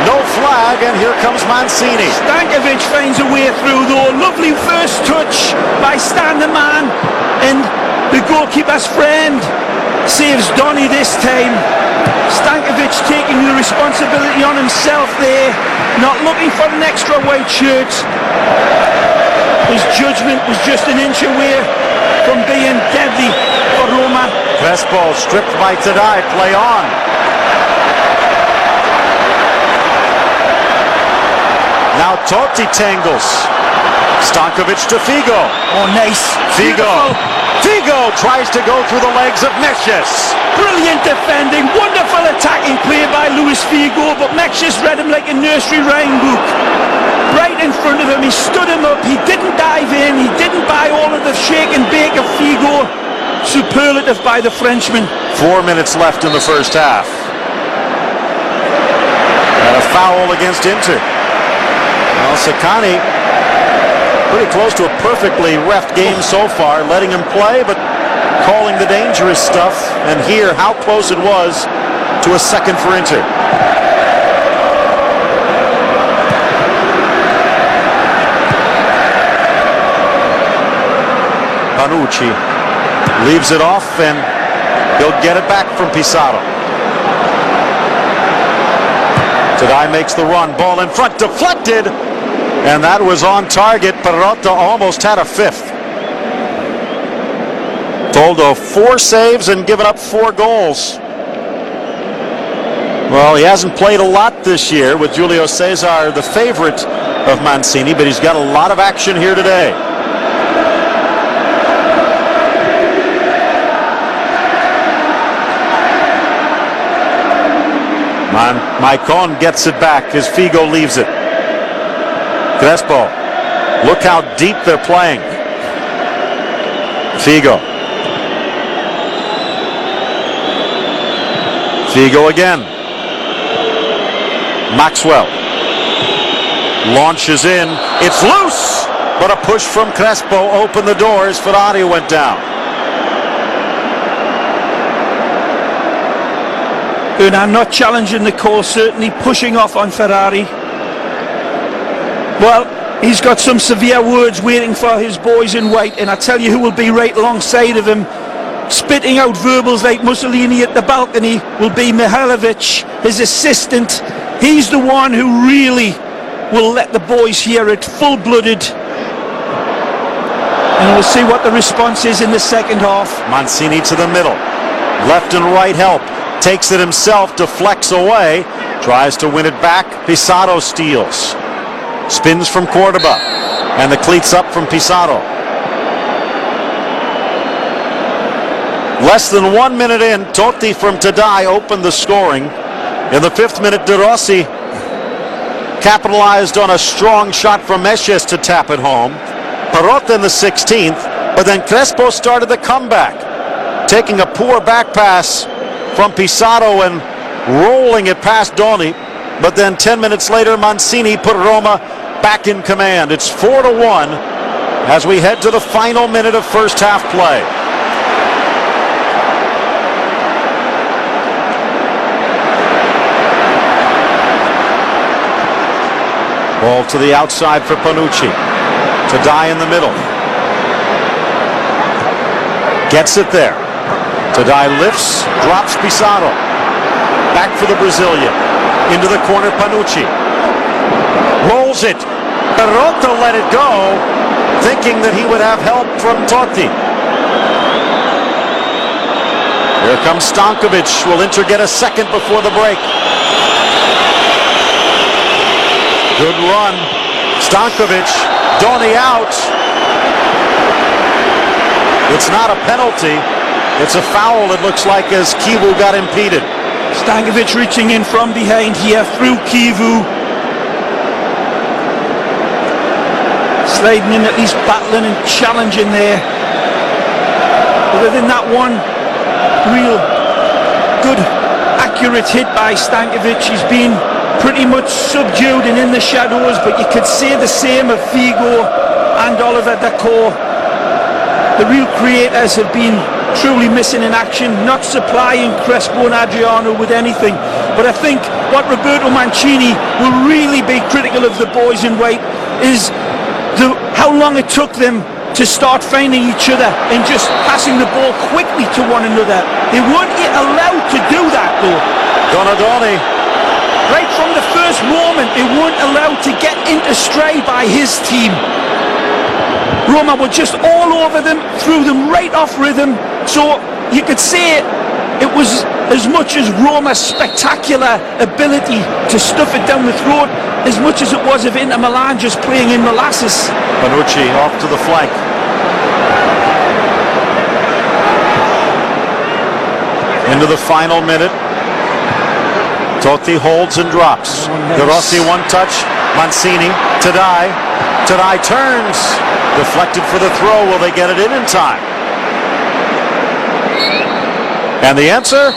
No flag, and here comes Mancini. Stankovic finds a way through though. Lovely first touch by Stan the man, and the goalkeeper's friend saves Donny this time. Stankovic taking the responsibility on himself there, not looking for an extra white shirt. His judgment was just an inch away from being deadly for Roma. Crespo stripped by Tadai, play on. Now Totti tangles. Stankovic to Figo. Oh, nice. Figo. Beautiful. Figo tries to go through the legs of Meshes. Brilliant defending, wonderful attacking play by Luis Figo, but Meshes read him like a nursery rhyme book. Right in front of him, he stood him up, he didn't dive in, he didn't buy all of the shake and bake of Figo. Superlative by the Frenchman. 4 minutes left in the first half. And a foul against Inter. Well, Sakani, pretty close to a perfectly reffed game so far, letting him play, but calling the dangerous stuff. And here, how close it was to a second for Inter. Panucci leaves it off, and he'll get it back from Pizarro. Tadai makes the run, ball in front, deflected, and that was on target. Perotta almost had a fifth. Toldo 4 saves and given up 4 goals. Well, he hasn't played a lot this year, with Julio Cesar the favorite of Mancini, but he's got a lot of action here today. Maicon gets it back as Figo leaves it. Crespo, look how deep they're playing. Figo again. Maxwell launches in. It's loose, but a push from Crespo opened the doors. Ferrari went down. And I'm not challenging the call, certainly pushing off on Ferrari. Well, he's got some severe words waiting for his boys in white, and I tell you who will be right alongside of him, spitting out verbals like Mussolini at the balcony, will be Mihailovic, his assistant. He's the one who really will let the boys hear it, full-blooded. And we'll see what the response is in the second half. Mancini to the middle. Left and right help. Takes it himself, deflects away, tries to win it back. Pizarro steals. Spins from Cordoba, and the cleats up from Pizarro. Less than 1 minute in, Totti from Tadai opened the scoring. In the 5th minute, De Rossi capitalized on a strong shot from Meshes to tap it home. Perotta in the 16th, but then Crespo started the comeback, taking a poor back pass from Pizarro and rolling it past Doni. But then 10 minutes later, Mancini put Roma back in command. It's 4-1 as we head to the final minute of first half play. Ball to the outside for Panucci. Tadai in the middle. Gets it there. Tadai lifts, drops Pizarro. Back for the Brazilian. Into the corner, Panucci. Rolls it. Perotta let it go, thinking that he would have help from Totti. Here comes Stankovic. Will Inter get a second before the break? Good run. Stankovic. Doni out. It's not a penalty. It's a foul, it looks like, as Kivu got impeded. Stankovic reaching in from behind here through Kivu. Sliding in, at least battling and challenging there. Other than that one real good, accurate hit by Stankovic, he's been pretty much subdued and in the shadows, but you could say the same of Figo and Oliver Dacour. The real creators have been truly missing in action, not supplying Crespo and Adriano with anything. But I think what Roberto Mancini will really be critical of the boys in white is how long it took them to start finding each other and just passing the ball quickly to one another. They weren't allowed to do that though. Donadoni. Right from the first moment, they weren't allowed to get into stride by his team. Roma were just all over them, threw them right off rhythm. So you could say it was as much as Roma's spectacular ability to stuff it down the throat as much as it was of Inter Milan just playing in molasses. Panucci off to the flank. into the final minute. Totti holds and drops. De Rossi one touch. Mancini. Tadai. Tadai turns. Deflected for the throw. Will they get it in time? And the answer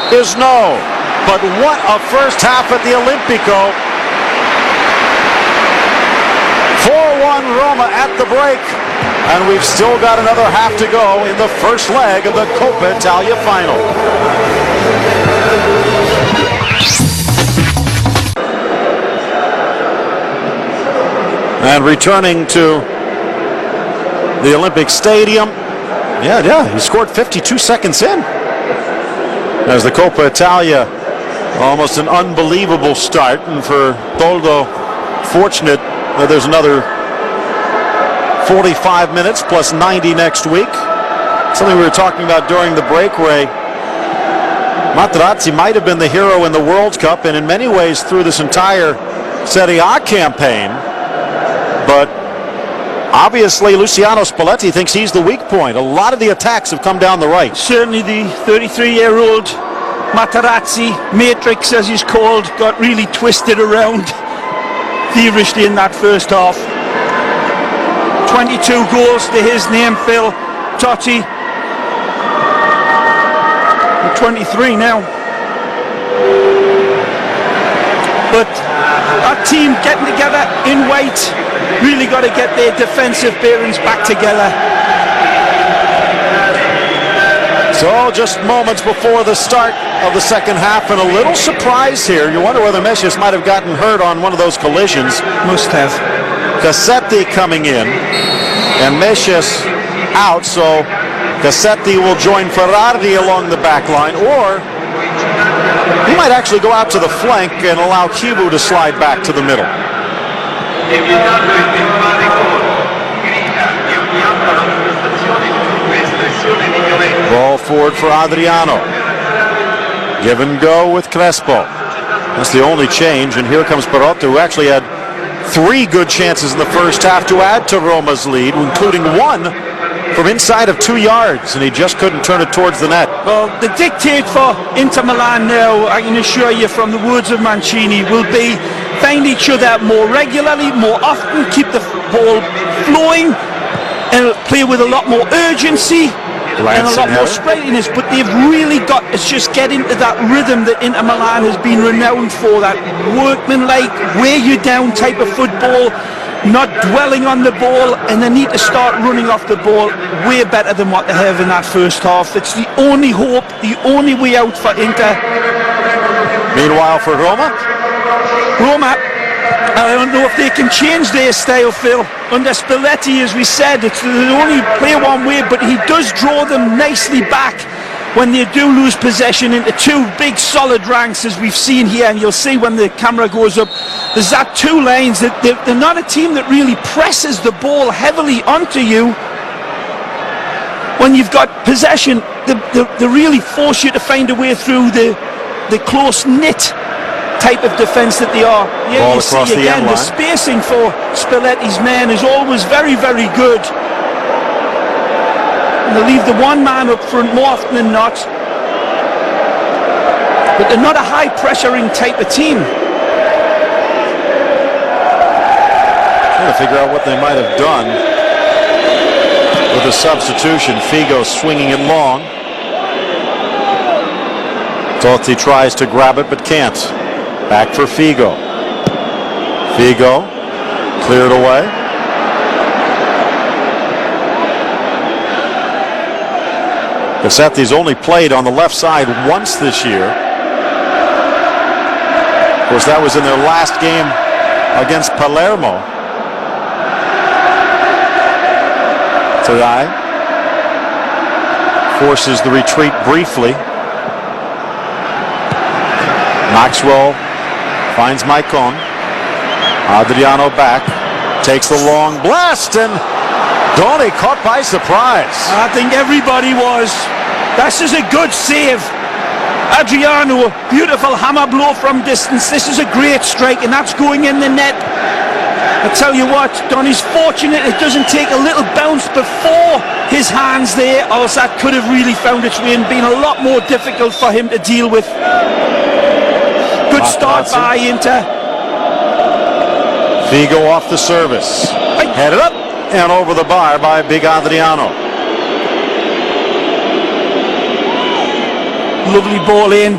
is no. But what a first half at the Olimpico. 4-1 Roma at the break. And we've still got another half to go in the first leg of the Coppa Italia Final. And returning to the Olympic Stadium. Yeah, he scored 52 seconds in. As the Coppa Italia, almost an unbelievable start. And for Toldo, fortunate that there's another 45 minutes plus 90 next week. Something we were talking about during the break, Ray. Materazzi might have been the hero in the World Cup and in many ways through this entire Serie A campaign. But obviously Luciano Spalletti thinks he's the weak point. A lot of the attacks have come down the right. Certainly the 33-year-old Materazzi, Matrix as he's called, got really twisted around feverishly in that first half. 22 goals to his name, Phil. Totti, 23 now. But that team getting together in white, really got to get their defensive bearings back together. So just moments before the start of the second half, and a little surprise here. You wonder whether Mesias might have gotten hurt on one of those collisions. Must have. Cassetti coming in and Mesias out, so Cassetti will join Ferrari along the back line, or he might actually go out to the flank and allow Kibu to slide back to the middle. Ball forward for Adriano. Give and go with Crespo. That's the only change, and here comes Perotta, who actually had 3 good chances in the first half to add to Roma's lead, including one from inside of 2 yards, and he just couldn't turn it towards the net. Well, the dictate for Inter Milan now, I can assure you from the words of Mancini, will be find each other more regularly, more often, keep the ball flowing, and play with a lot more urgency and a lot more sprightliness. But they've really got to just get into that rhythm that Inter Milan has been renowned for, that workmanlike, wear you down type of football, not dwelling on the ball, and they need to start running off the ball way better than what they have in that first half. It's the only hope, the only way out for Inter. Meanwhile for Roma, I don't know if they can change their style, Phil. Under Spalletti, as we said, it's they only play one way, but he does draw them nicely back when they do lose possession into 2 big solid ranks, as we've seen here, and you'll see when the camera goes up, there's that 2 lanes. That they're not a team that really presses the ball heavily onto you. When you've got possession, they really force you to find a way through the close-knit type of defence that they are. Yeah, you see again, the spacing for Spalletti's men is always very, very good. And they leave the one man up front more often than not. But they're not a high-pressuring type of team. Trying to figure out what they might have done with a substitution. Figo swinging it long. Totti tries to grab it but can't. Back for Figo. Figo cleared away. Cassetti's only played on the left side once this year. Of course, that was in their last game against Palermo. Tadai forces the retreat briefly. Maxwell finds Maicon. Adriano back. Takes the long blast, and Donny caught by surprise. I think everybody was. This is a good save. Adriano, beautiful hammer blow from distance. This is a great strike, and that's going in the net. I tell you what, Donny's fortunate it doesn't take a little bounce before his hands there, or else that could have really found its way and been a lot more difficult for him to deal with. Good start by Inter. Figo off the service. Headed up and over the bar by Big Adriano. Lovely ball in,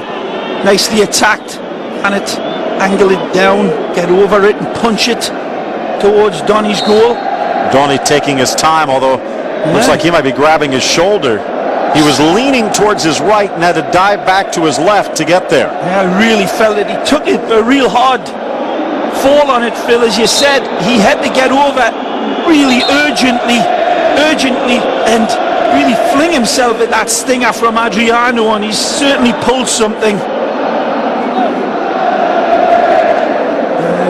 nicely attacked, and it angle it down, get over it and punch it towards Donny's goal. Donny taking his time, although looks like he might be grabbing his shoulder. He was leaning towards his right and had to dive back to his left to get there. Yeah, I really felt it. He took it a real hard fall on it, Phil, as you said. He had to get over really urgently, and really fling himself at that stinger from Adriano, and he's certainly pulled something.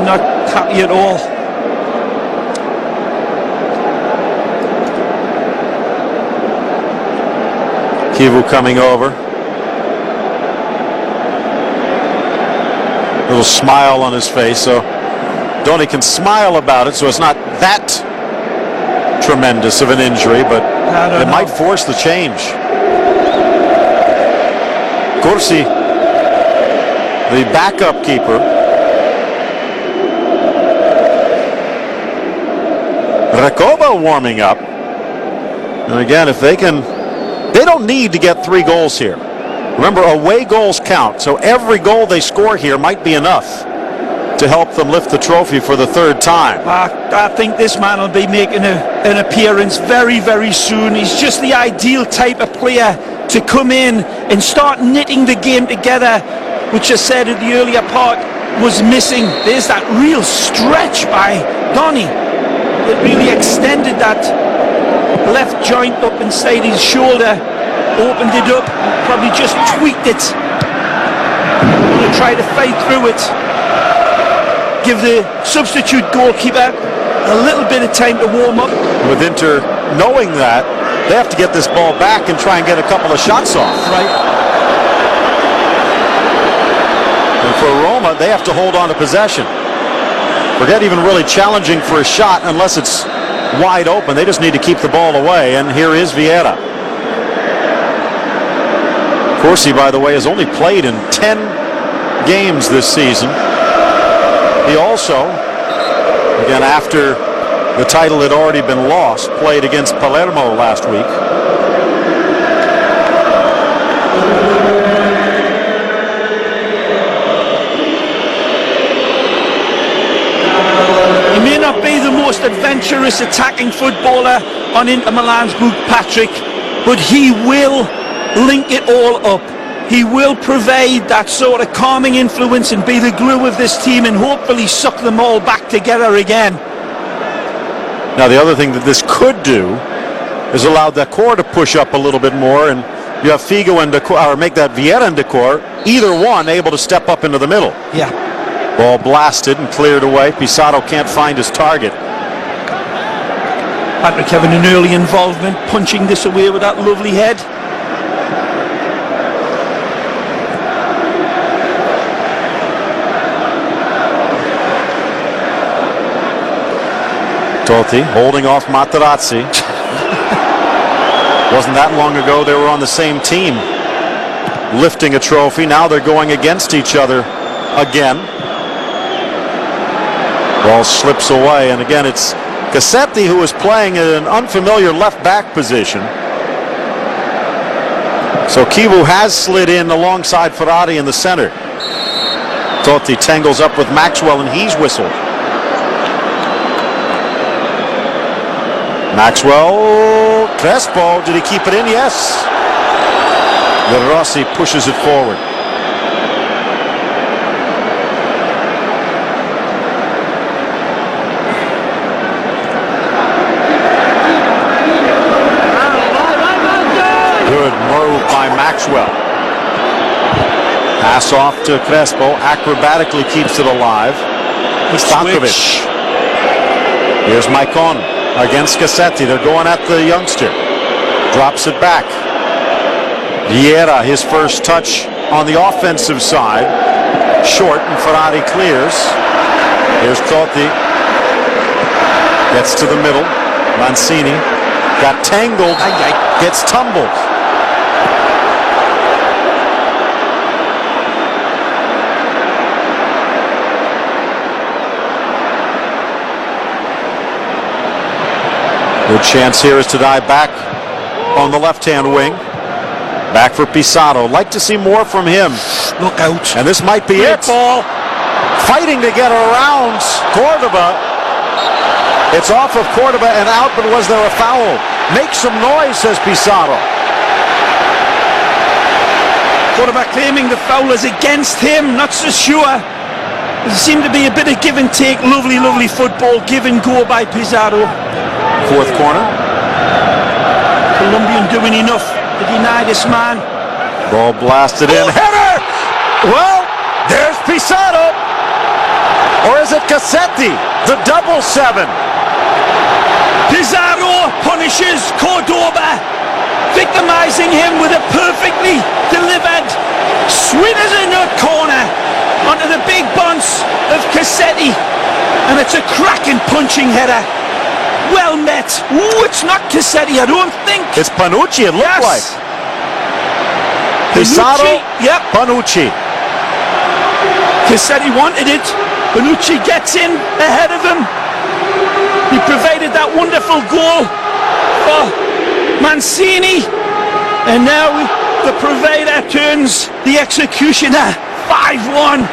Not happy at all. Kivu coming over. Little smile on his face, so Donny can smile about it, so it's not that tremendous of an injury, but it might force the change. Corsi, the backup keeper. Recoba warming up. And again, if they don't need to get 3 goals here. Remember, away goals count, so every goal they score here might be enough to help them lift the trophy for the 3rd time. I think this man will be making an appearance very, very soon. He's just the ideal type of player to come in and start knitting the game together, which I said at the earlier part was missing. There's that real stretch by Donny. It really extended that left joint up inside his shoulder, opened it up, probably just tweaked it. Gonna try to fight through it. Give the substitute goalkeeper a little bit of time to warm up. With Inter knowing that, they have to get this ball back and try and get a couple of shots off. Right. And for Roma, they have to hold on to possession. Forget even really challenging for a shot unless it's wide open. They just need to keep the ball away, and here is Vieira. Corsi, by the way, has only played in 10 games this season. He also, again, after the title had already been lost, played against Palermo last week. He may not be the most adventurous attacking footballer on Inter Milan's book, Patrick, but he will link it all up. He will provide that sort of calming influence and be the glue of this team and hopefully suck them all back together again. Now the other thing that this could do is allow Decor to push up a little bit more, and you have Figo and Decor, or make that Vieira and Decor, either one able to step up into the middle. Yeah. Ball blasted and cleared away. Pizarro can't find his target. Patrick having an early involvement, punching this away with that lovely head. Totti holding off Materazzi. Wasn't that long ago they were on the same team, lifting a trophy. Now they're going against each other again. Ball slips away, and again it's Cassetti who is playing in an unfamiliar left back position. So Kivu has slid in alongside Ferrari in the center. Totti tangles up with Maxwell, and he's whistled. Maxwell, Crespo, did he keep it in? Yes. De Rossi pushes it forward. Good move by Maxwell. Pass off to Crespo, acrobatically keeps it alive. Stankovic. Here's Maicon against Cassetti. They're going at the youngster. Drops it back. Vieira, his first touch on the offensive side. Short, and Ferrari clears. Here's Totti. Gets to the middle. Mancini got tangled. Gets tumbled. Good chance here is to die back on the left-hand wing. Back for Pizarro. Like to see more from him. Look out. And this might be Great it. ball. Fighting to get around Cordoba. It's off of Cordoba and out, but was there a foul? Make some noise, says Pizarro. Cordoba claiming the foul is against him. Not so sure. There seemed to be a bit of give and take. Lovely, lovely football. Give and go by Pizarro. Fourth corner. Colombian doing enough to deny this man. Ball blasted in. Header! Well, there's Pizarro. Or is it Cassetti? The double seven. Pizarro punishes Cordoba, victimizing him with a perfectly delivered sweet as a nut corner onto the big bunts of Cassetti. And it's a cracking punching header. Well met. Ooh, it's not Cassetti, I don't think. It's Panucci, it looked like. Pizarro, Pizarro, yep. Panucci. Cassetti wanted it. Panucci gets in ahead of him. He provided that wonderful goal for Mancini. And now the provider turns the executioner 5-1.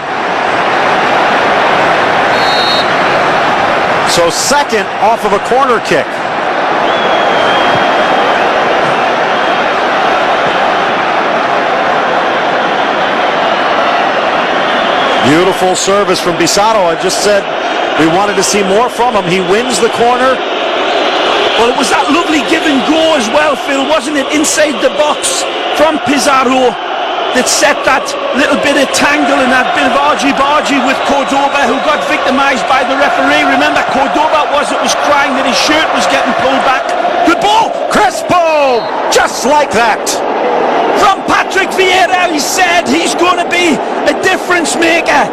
So second off of a corner kick. Beautiful service from Pizarro. I just said we wanted to see more from him. He wins the corner. Well, it was that lovely give and go as well, Phil, wasn't it? Inside the box from Pizarro that set that little bit of tangle and that bit of argy-bargy with Cordoba, who got victimized by the referee. Remember, Cordoba was crying that his shirt was getting pulled back. Good ball! Crespo! Just like that. From Patrick Vieira, he said he's going to be a difference maker.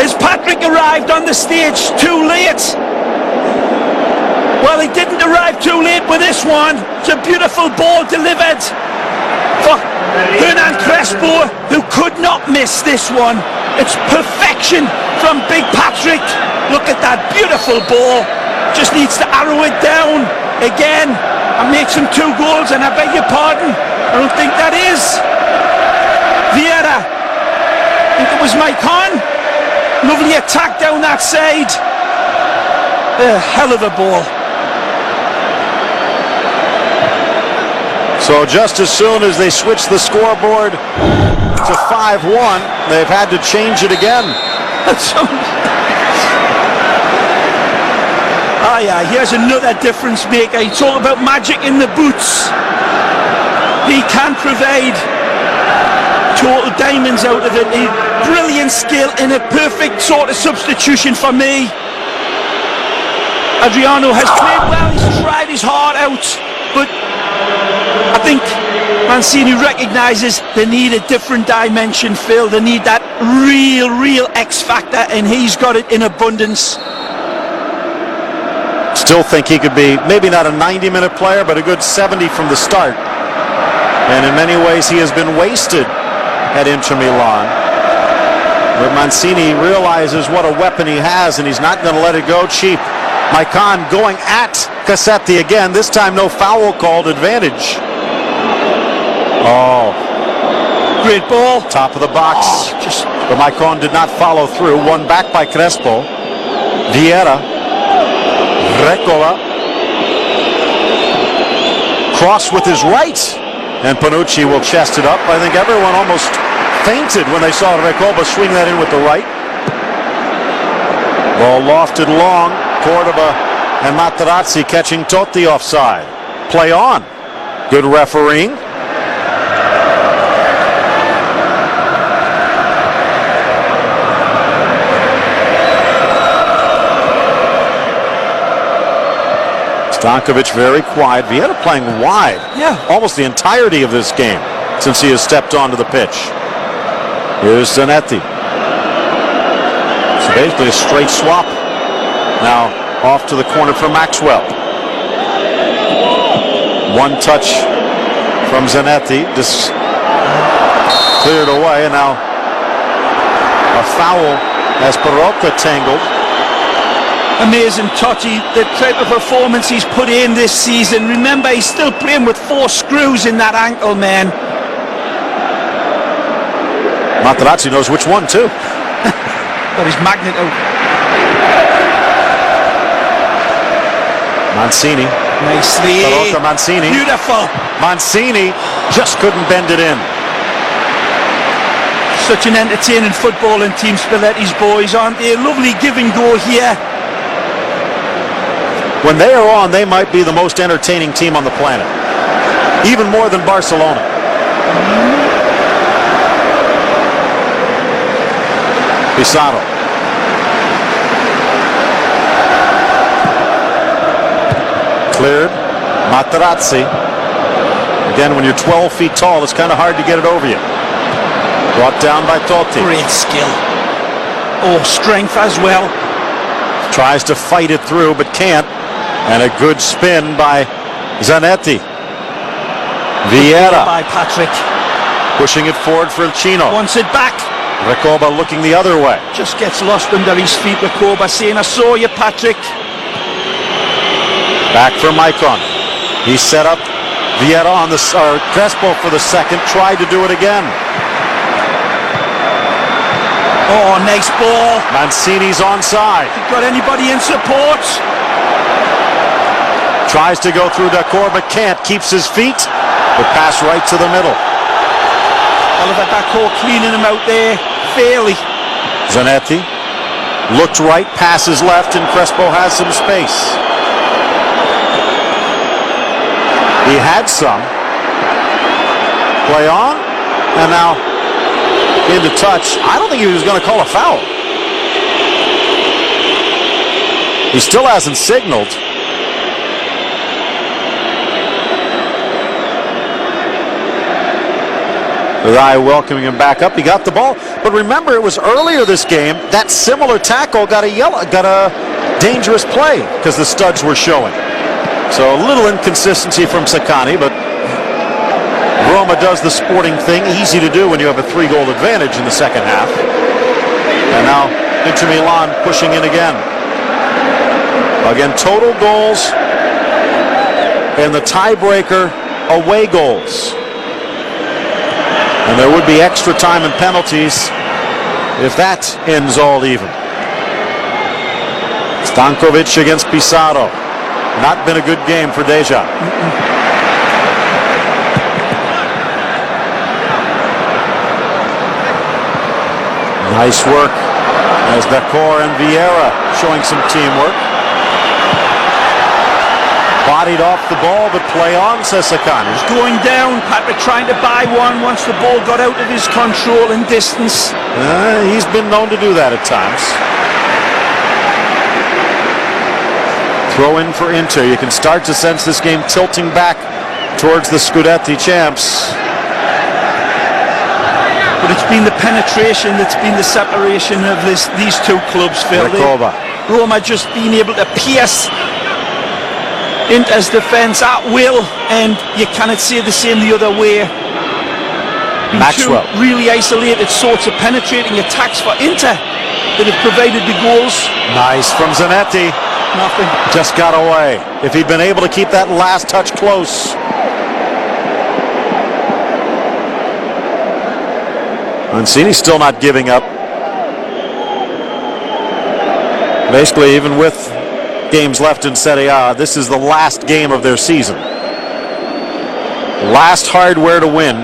As Patrick arrived on the stage too late. Well, he didn't arrive too late with this one. It's a beautiful ball delivered for Hernan Crespo, who could not miss this one. It's perfection from Big Patrick. Look at that beautiful ball. Just needs to arrow it down again and makes him 2 goals, and I beg your pardon, I don't think that is Vieira. I think it was Mike Hahn. Lovely attack down that side. A hell of a ball. So just as soon as they switch the scoreboard to 5-1, they've had to change it again. Oh yeah, here's another difference maker. You talk about magic in the boots. He can provide total diamonds out of it. A brilliant skill in a perfect sort of substitution for me. Adriano has played well, he's tried his heart out, but I think Mancini recognises they need a different dimension, Phil. They need that real X factor, and he's got it in abundance. Still think he could be maybe not a 90-minute player, but a good 70 from the start. And in many ways he has been wasted at Inter Milan. But Mancini realizes what a weapon he has, and he's not going to let it go cheap. Maicon going at Cassetti again. This time no foul called, advantage. Oh. Great ball. Top of the box. But Maicon did not follow through. One back by Crespo. Vieira. Recola. Cross with his right. And Panucci will chest it up. I think everyone almost fainted when they saw Recoba swing that in with the right. Ball lofted long. Cordoba and Materazzi catching Totti offside. Play on. Good refereeing. Stankovic very quiet. Vieira playing wide. Yeah. Almost the entirety of this game since he has stepped onto the pitch. Here's Zanetti. So basically a straight swap. Now Off to the corner for Maxwell. One touch from Zanetti. Just cleared away, and now a foul as Peralta tangled. Amazing Totti, the type of performance he's put in this season. Remember, he's still playing with 4 screws in that ankle, man. Materazzi knows which one, too. Got his magnet out. Mancini. Nicely. Peralta, Mancini. Beautiful. Mancini just couldn't bend it in. Such an entertaining footballing team, Spalletti's boys, aren't they? Lovely give and go here. When they are on, they might be the most entertaining team on the planet. Even more than Barcelona. Pizarro. Cleared. Materazzi. Again, when you're 12 feet tall, it's kind of hard to get it over you. Brought down by Totti. Great skill. Oh, strength as well. Tries to fight it through, but can't. And a good spin by Zanetti. Vieira. By Patrick. Pushing it forward for Chino. Wants it back. Recoba looking the other way. Just gets lost under his feet, Recoba, saying, I saw you, Patrick. Back for Maicon. He set up Vieira on the Crespo for the second. Tried to do it again. Oh, nice ball. Mancini's onside. Got anybody in support? Tries to go through Decor, but can't. Keeps his feet. But pass right to the middle. Oliver Decor cleaning him out there fairly. Zanetti looked right, passes left, and Crespo has some space. He had some. Play on, and now into touch. I don't think he was going to call a foul. He still hasn't signaled. The eye welcoming him back up. He got the ball, but remember, it was earlier this game that similar tackle got a dangerous play because the studs were showing. So a little inconsistency from Saccani, but Roma does the sporting thing, easy to do when you have a 3-goal advantage in the second half. And now Inter Milan pushing in again. Again, total goals and the tiebreaker away goals. And there would be extra time and penalties if that ends all even. Stankovic against Pizarro. Not been a good game for Deja. Nice work as Decor and Vieira showing some teamwork. Bodied off the ball, but play on, says Saccani. Going down, Patrick trying to buy one once the ball got out of his control and distance. He's been known to do that at times. Throw in for Inter. You can start to sense this game tilting back towards the Scudetti champs. But it's been the penetration that's been the separation of these two clubs, Phil. Roma just being able to pierce Inter's defence at will, and you cannot say the same the other way. Maxwell. Two really isolated sorts of penetrating attacks for Inter that have provided the goals. Nice from Zanetti. Nothing. Just got away. If he'd been able to keep that last touch close. Mancini's still not giving up. Basically, even with games left in Serie A, this is the last game of their season. Last hardware to win.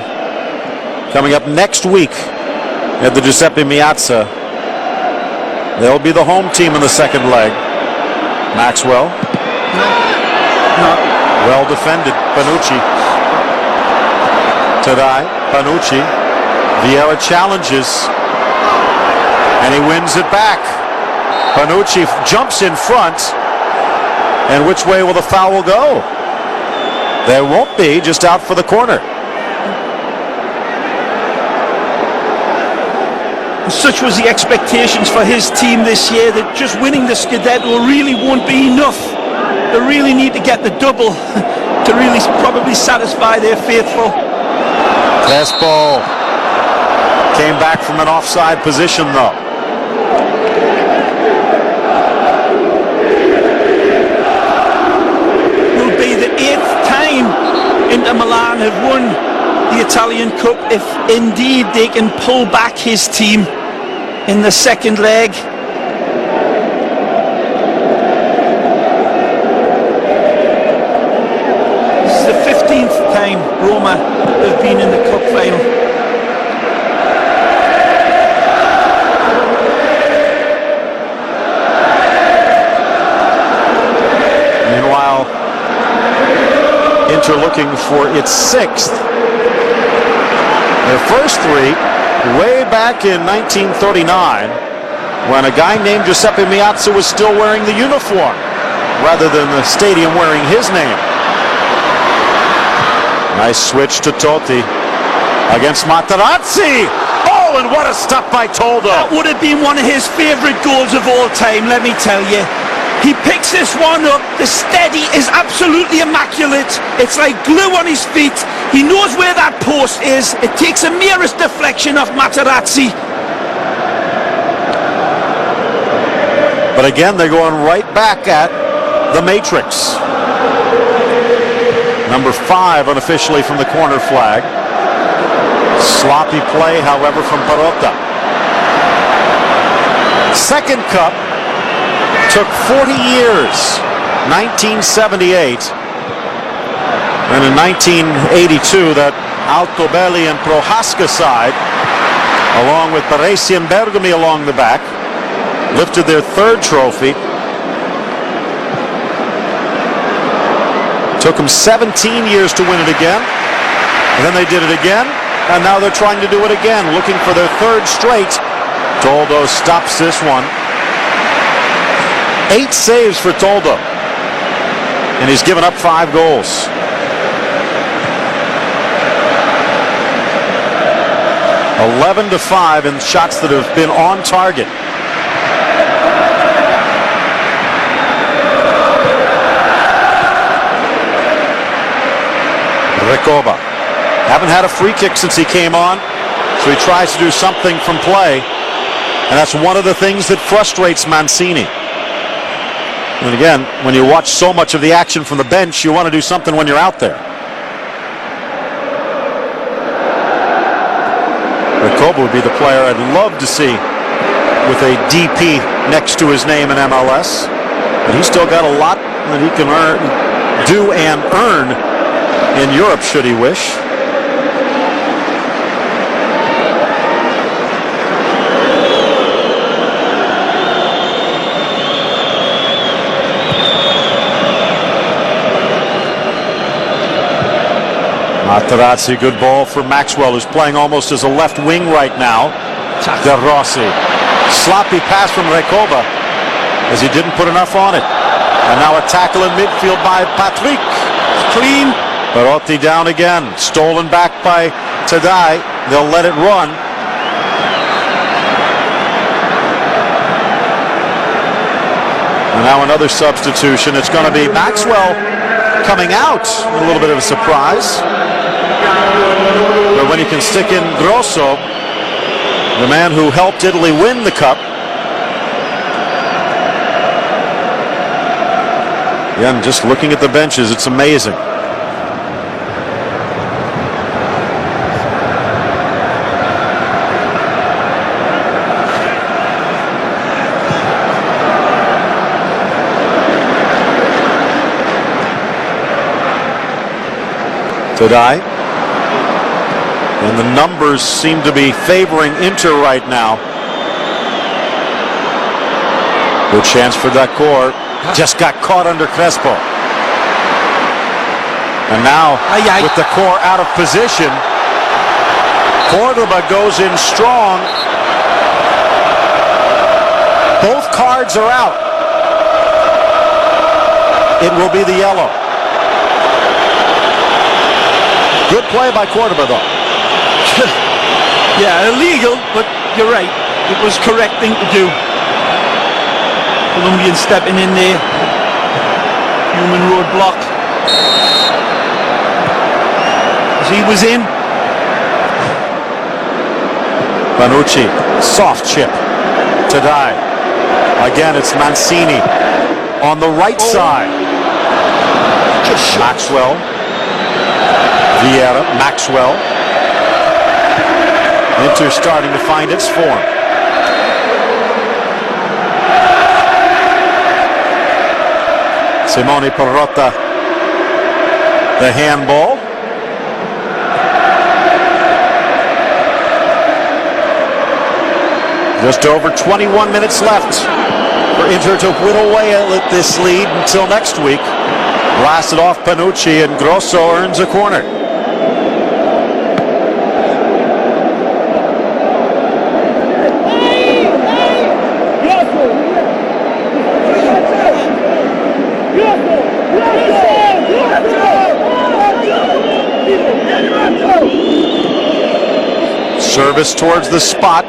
Coming up next week at the Giuseppe Meazza. They'll be the home team in the second leg. Maxwell. No. Well defended. Panucci. Tadai. Panucci. Vieira challenges. And he wins it back. Panucci jumps in front. And which way will the foul go? There won't be, just out for the corner. Such was the expectations for his team this year that just winning the Scudetto really won't be enough. They really need to get the double to really probably satisfy their faithful. Crespo came back from an offside position though. Will be the 8th time Inter Milan have won the Italian Cup if indeed they can pull back his team in the second leg. This is the 15th time Roma have been in the cup final. Meanwhile, Inter looking for its 6th. Their first 3 way back in 1939 when a guy named Giuseppe Meazza was still wearing the uniform rather than the stadium wearing his name. Nice switch to Totti against Materazzi. Oh, and what a stop by Toldo. That would have been one of his favourite goals of all time, let me tell you. He picks this one up. The steady is absolutely immaculate. It's like glue on his feet. He knows where that post is. It takes a merest deflection off Materazzi. But again, they're going right back at the matrix. Number 5 unofficially from the corner flag. Sloppy play, however, from Perotta. Second cup took 40 years, 1978, and in 1982 that Altobelli and Prohaska side, along with Baresi and Bergami along the back, lifted their 3rd trophy. Took them 17 years to win it again, and then they did it again, and now they're trying to do it again, looking for their 3rd straight. Toldo stops this one. 8 saves for Toldo, and he's given up 5 goals. (11 to 5) in shots that have been on target. Recoba. Haven't had a free kick since he came on, so he tries to do something from play, and that's one of the things that frustrates Mancini. And again, when you watch so much of the action from the bench, you want to do something when you're out there. Recoba would be the player I'd love to see with a DP next to his name in MLS. But he's still got a lot that he can do and earn in Europe, should he wish. Materazzi, good ball for Maxwell, who's playing almost as a left wing right now. De Rossi. Sloppy pass from Recoba as he didn't put enough on it. And now a tackle in midfield by Patrick. Clean. Perotti down again. Stolen back by Tadai. They'll let it run. And now another substitution. It's going to be Maxwell coming out. A little bit of a surprise. But when you can stick in Grosso, the man who helped Italy win the cup. Again, just looking at the benches, it's amazing. Tadai. And the numbers seem to be favoring Inter right now. Good chance for Dakor. Just got caught under Crespo. And now, with Dakor out of position, Cordoba goes in strong. Both cards are out. It will be the yellow. Good play by Cordoba, though. Yeah, illegal, but you're right. It was correct thing to do. Colombian stepping in there. Human roadblock. As he was in. Bonucci, soft chip. Tadai. Again, it's Mancini on the right side. Just Maxwell. Vieira. Maxwell. Inter starting to find its form. Simone Perrotta, the handball. Just over 21 minutes left for Inter to whittle away at this lead until next week. Blasted off Panucci, and Grosso earns a corner. Service towards the spot.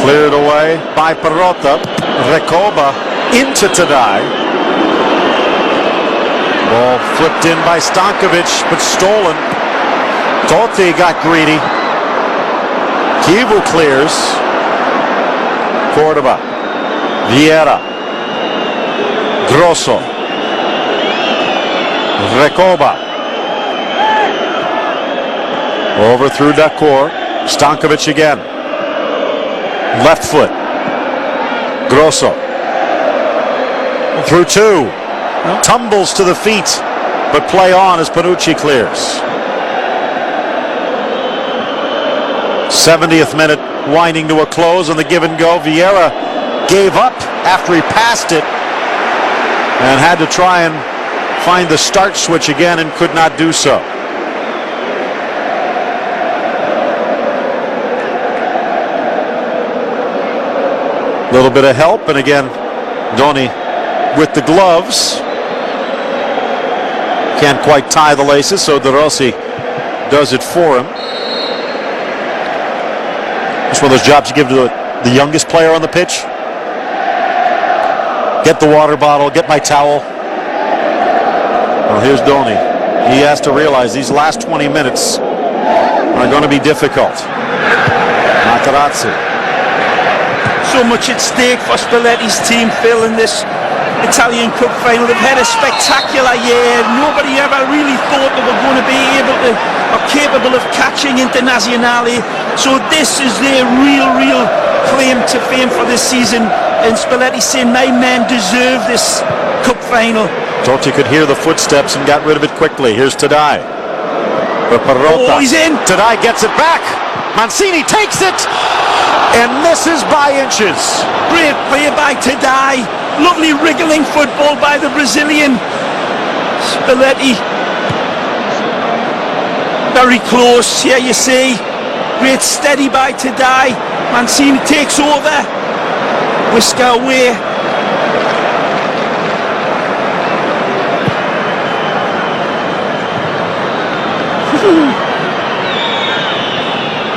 Cleared away by Perrotta. Recoba into Tadai. Ball flipped in by Stankovic, but stolen. Totti got greedy. Kivu clears. Cordoba. Vieira. Grosso. Recoba. Over through Dakor. Stankovic again. Left foot. Grosso. Through two. Tumbles to the feet, but play on as Panucci clears. 70th minute winding to a close on the give and go. Vieira gave up after he passed it and had to try and find the start switch again and could not do so. Little bit of help, and again Doni with the gloves. Can't quite tie the laces, so De Rossi does it for him. It's one of those jobs you give to the youngest player on the pitch. Get the water bottle, get my towel. Well, here's Doni. He has to realize these last 20 minutes are going to be difficult. Materazzi. So much at stake for Spalletti's team, Phil, in this Italian Cup final. They've had a spectacular year. Nobody ever really thought they were going to be able to or capable of catching Internazionale. So this is their real claim to fame for this season. And Spalletti saying, my men deserve this Cup final. Totti could hear the footsteps and got rid of it quickly. Here's Tadai. For Perrotta. Oh, he's in. Tadai gets it back. Mancini takes it and misses by inches. Great play by Tadai. Lovely wriggling football by the Brazilian. Spalletti. Very close, here you see. Great steady by Tadai. Mancini takes over. Whisker away.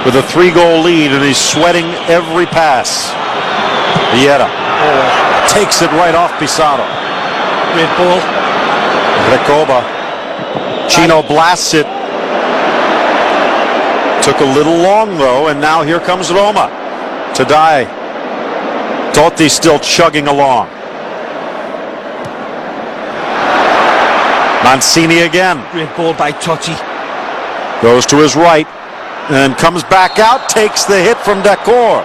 With a 3-goal lead, and he's sweating every pass. Vieira takes it right off Pissarro. Great ball. Recoba. Chino blasts it. Took a little long though, and now here comes Roma. Tadai. Totti still chugging along. Mancini again. Great ball by Totti. Goes to his right and comes back out, takes the hit from Dakor.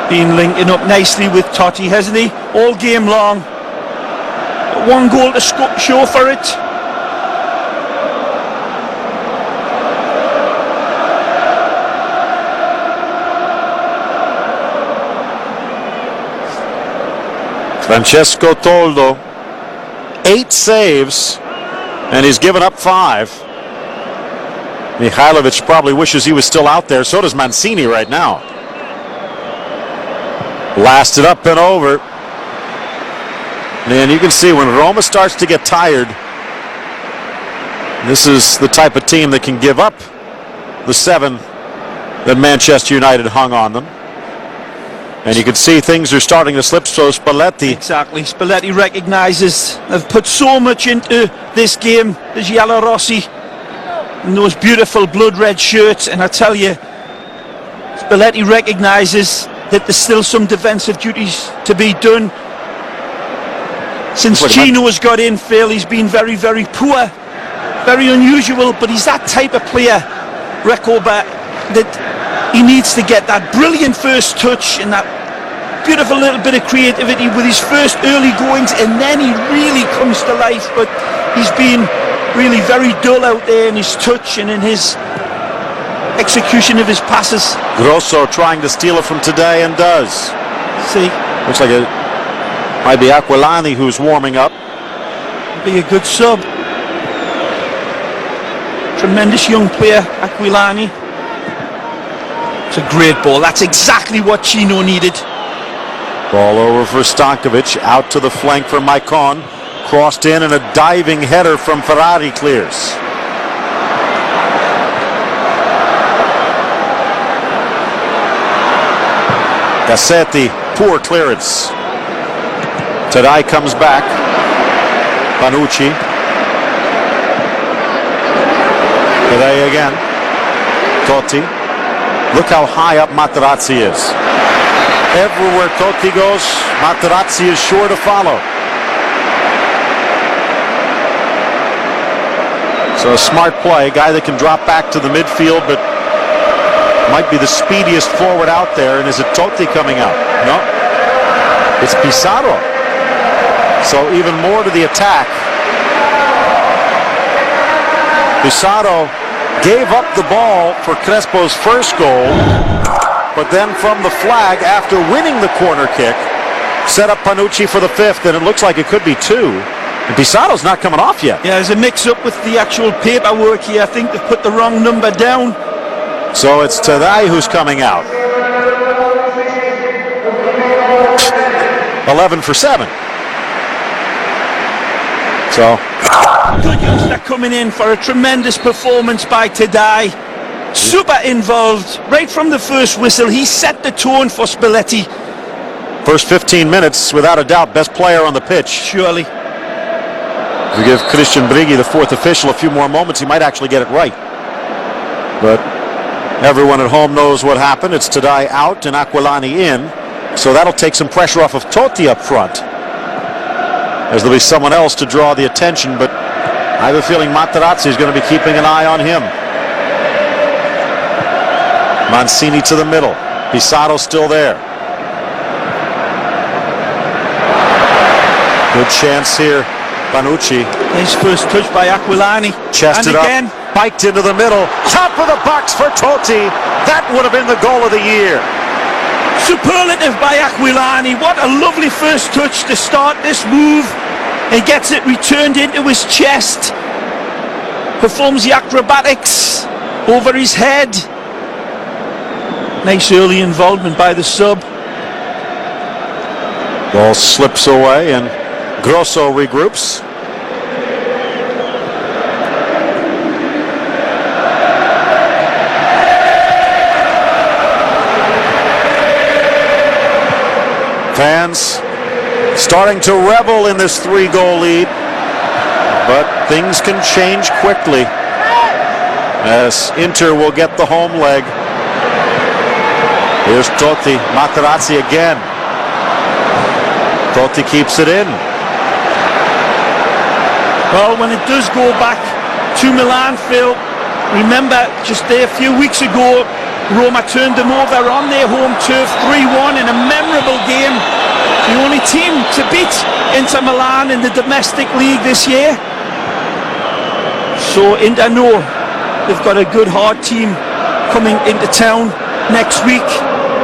Been linking up nicely with Totti, hasn't he? All game long. One goal to show for it. Francesco Toldo, 8 saves, and he's given up 5. Mihailovic probably wishes he was still out there. So does Mancini right now. Blasted up and over. And you can see when Roma starts to get tired, this is the type of team that can give up the 7 that Manchester United hung on them. And you can see things are starting to slip, so Spalletti. Exactly. Spalletti recognises they've put so much into this game, the Giallorossi, and those beautiful blood red shirts. And I tell you, Spalletti recognises that there's still some defensive duties to be done. Since Gino has got in, Phil, he's been very, very poor. Very unusual, but he's that type of player, Recoba, that he needs to get that brilliant first touch and that beautiful little bit of creativity with his first early goings, and then he really comes to life. But he's been really very dull out there in his touch and in his execution of his passes. Grosso trying to steal it from today and does. See, looks like it might be Aquilani who's warming up. Be a good sub. Tremendous young player, Aquilani. It's a great ball. That's exactly what Chino needed. Ball over for Stankovic. Out to the flank for Maicon. Crossed in, and a diving header from Ferrari clears. Cassetti, poor clearance. Tadai comes back. Panucci. Tadai again. Totti. Look how high up Materazzi is. Everywhere Totti goes, Materazzi is sure to follow. So a smart play, guy that can drop back to the midfield, but might be the speediest forward out there. And is it Totti coming out? No, it's Pizarro. So even more to the attack. Pizarro gave up the ball for Crespo's first goal, but then from the flag, after winning the corner kick, set up Panucci for the 5th, and it looks like it could be 2. And Pizarro's not coming off yet. Yeah, there's a mix-up with the actual paperwork here. I think they've put the wrong number down. So it's Tadai who's coming out. 11 for 7. So good youngster coming in for a tremendous performance by Tadai. Super involved right from the first whistle. He set the tone for Spalletti. First 15 minutes, without a doubt, best player on the pitch. Surely. If you give Christian Brighi, the 4th official, a few more moments, he might actually get it right. But everyone at home knows what happened. It's Tadai out and Aquilani in. So that'll take some pressure off of Totti up front, as there'll be someone else to draw the attention. But I have a feeling Materazzi is going to be keeping an eye on him. Mancini to the middle. Pizarro still there. Good chance here. Panucci. Nice first touch by Aquilani. Chested up, spiked into the middle. Top of the box for Totti. That would have been the goal of the year. Superlative by Aquilani. What a lovely first touch to start this move. He gets it returned into his chest. Performs the acrobatics over his head. Nice early involvement by the sub. Ball slips away and Grosso regroups. Fans starting to revel in this 3-goal lead, but things can change quickly as Inter will get the home leg. Here's Totti. Materazzi again. Totti keeps it in. Well, when it does go back to Milan, Phil, remember just there a few weeks ago, Roma turned them over on their home turf 3-1 in a memorable game. The only team to beat Inter Milan in the domestic league this year. So Inter know they've got a good hard team coming into town next week.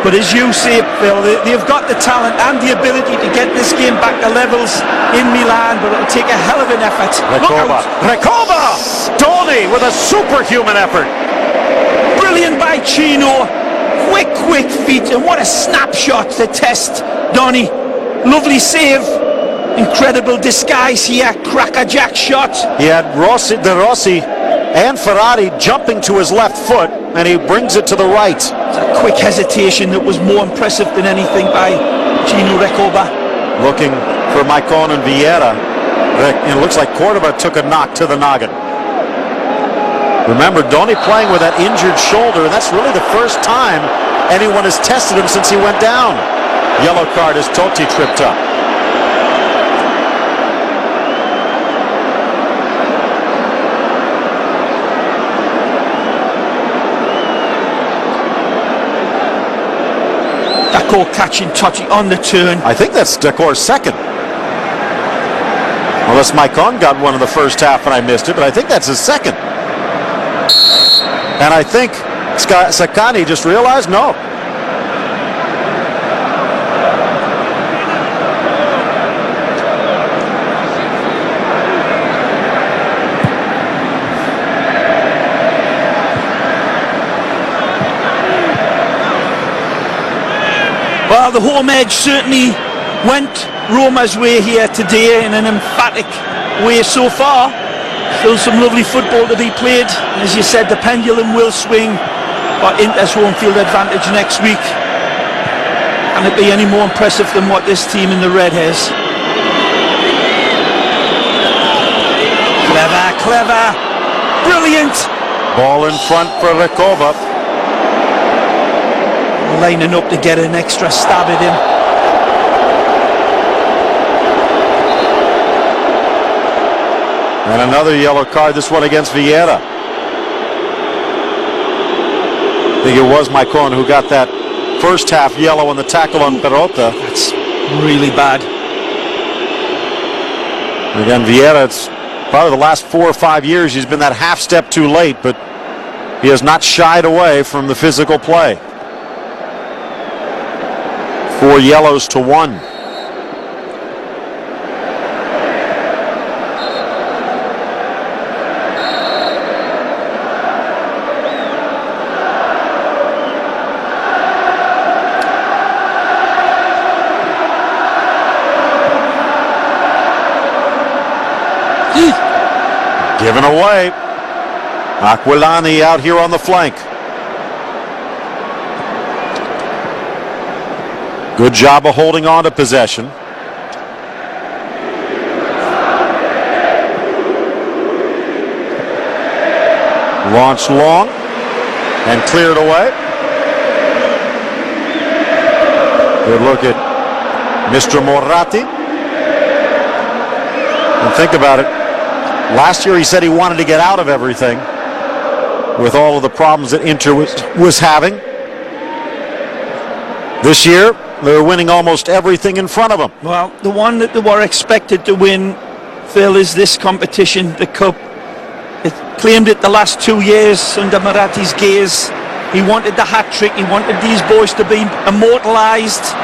But as you say, Phil, they've got the talent and the ability to get this game back to levels in Milan, but it'll take a hell of an effort. Recoba. Recoba! Stoney with a superhuman effort. Brilliant by Chino. Quick feet, and what a snapshot to test Donny. Lovely save. Incredible disguise here. Crackerjack shot. He had De Rossi and Ferrari jumping to his left foot, and he brings it to the right. It's a quick hesitation that was more impressive than anything by Gino Recoba. Looking for Maicon and Vieira. And it looks like Cordoba took a knock to the noggin. Remember, Donny playing with that injured shoulder, and that's really the first time anyone has tested him since he went down. Yellow card as Totti tripped up. Decor catching Totti on the turn. I think that's Decor's second. Unless Maicon got one in the first half and I missed it, but I think that's his second. And I think Sakani just realized, no. Well, the home edge certainly went Roma's way here today in an emphatic way so far. Still some lovely football to be played. As you said, the pendulum will swing, but Inter's home field advantage next week. Can it be any more impressive than what this team in the red has? Clever, brilliant. Ball in front for Recoba. Lining up to get an extra stab at him. And another yellow card, this one against Vieira. I think it was Maicon who got that first half yellow on the tackle on Perota. That's really bad. Again, Vieira, it's probably the last 4 or 5 years he's been that half step too late, but he has not shied away from the physical play. 4 yellows to 1. Given away. Aquilani out here on the flank. Good job of holding on to possession. Launched long and cleared away. Good look at Mr. Moratti. And think about it. Last year he said he wanted to get out of everything with all of the problems that Inter was having. This year, they're winning almost everything in front of them. Well, the one that they were expected to win, Phil, is this competition, the Cup. It claimed it the last 2 years under Moratti's gaze. He wanted the hat-trick. He wanted these boys to be immortalised.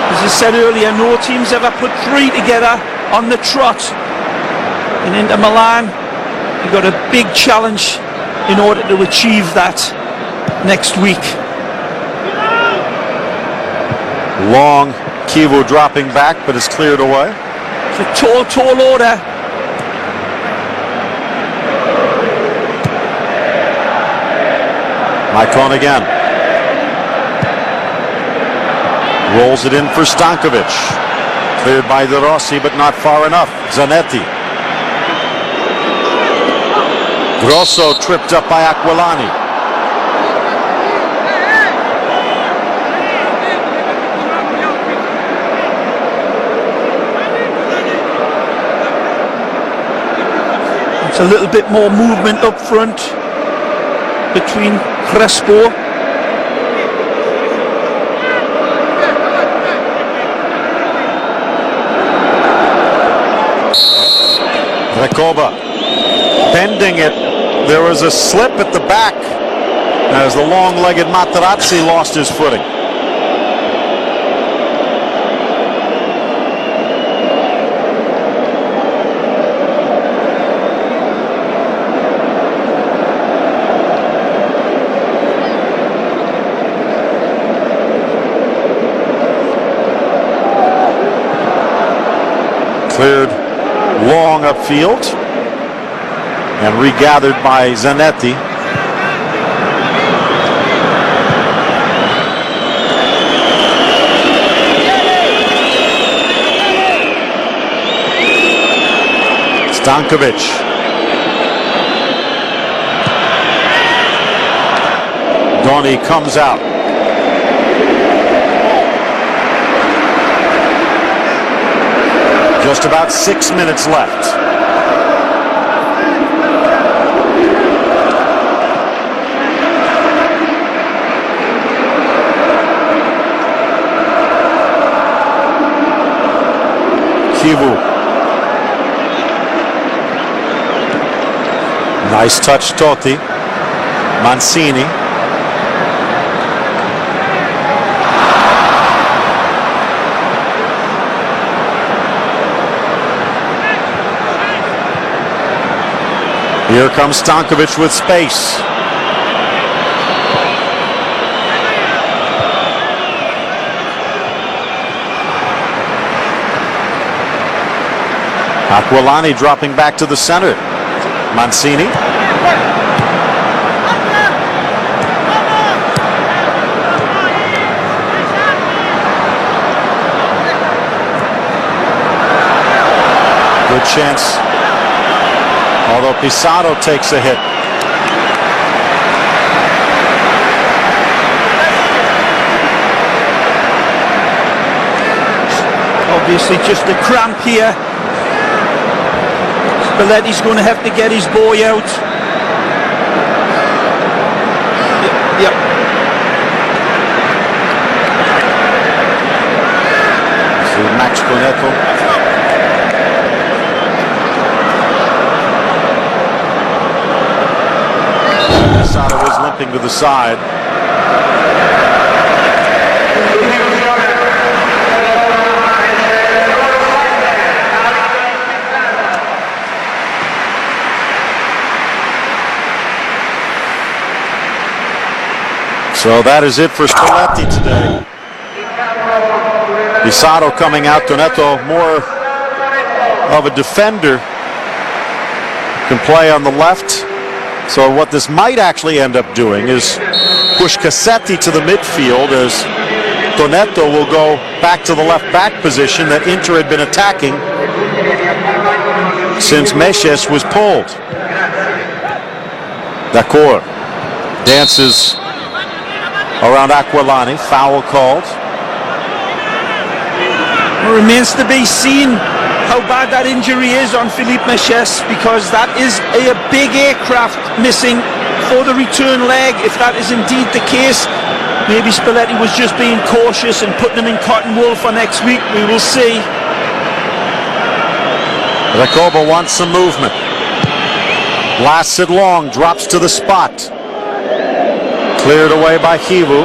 As I said earlier, no team's ever put 3 together on the trot. And Inter Milan, you've got a big challenge in order to achieve that next week. Long, Kivu dropping back, but it's cleared away. It's a tall order. Maicon again. Rolls it in for Stankovic. Cleared by De Rossi, but not far enough. Zanetti. Grosso tripped up by Aquilani. It's a little bit more movement up front between Crespo. Recoba bending it. There was a slip at the back as the long-legged Materazzi lost his footing. Cleared long upfield and regathered by Zanetti. Stankovic. Donny comes out. Just about 6 minutes left. Kivu. Nice touch, Totti. Mancini. Here comes Stankovic with space. Aquilani dropping back to the center. Mancini. Good chance. Although Pizarro takes a hit. Obviously just a cramp here. Spalletti's going to have to get his boy out. Yep. So Max Bonetto. Pizarro is limping to the side. So that is it for Spalletti today. Pizarro coming out. Donetto more of a defender. Can play on the left. So what this might actually end up doing is push Cassetti to the midfield as Donetto will go back to the left back position that Inter had been attacking since Meshes was pulled. D'accord dances around Aquilani. Foul called. It remains to be seen how bad that injury is on Philippe Meshes, because that is a big aircraft missing for the return leg. If that is indeed the case, maybe Spalletti was just being cautious and putting him in cotton wool for next week. We will see. Recoba wants some movement. Blasts it long, drops to the spot. Cleared away by Kivu.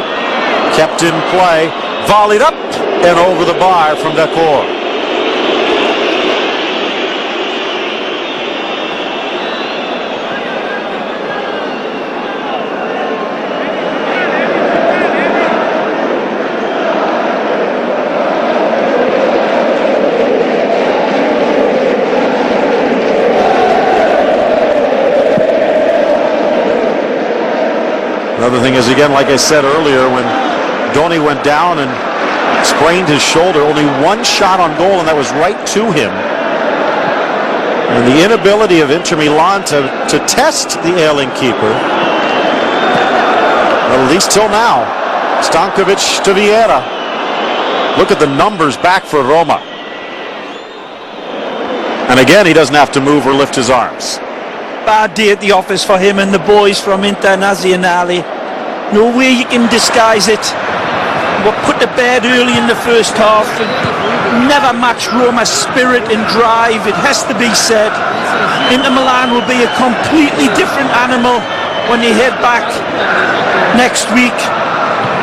Kept in play. Volleyed up and over the bar from D'accord. Another thing is, again, like I said earlier, when Donny went down and sprained his shoulder, only one shot on goal, and that was right to him. And the inability of Inter Milan to test the ailing keeper, at least till now. Stankovic to Vieira. Look at the numbers back for Roma. And again, he doesn't have to move or lift his arms. Bad day at the office for him and the boys from Internazionale. No way you can disguise it. Were put to bed early in the first half. Never matched Roma's spirit and drive, it has to be said. Inter Milan will be a completely different animal when they head back next week.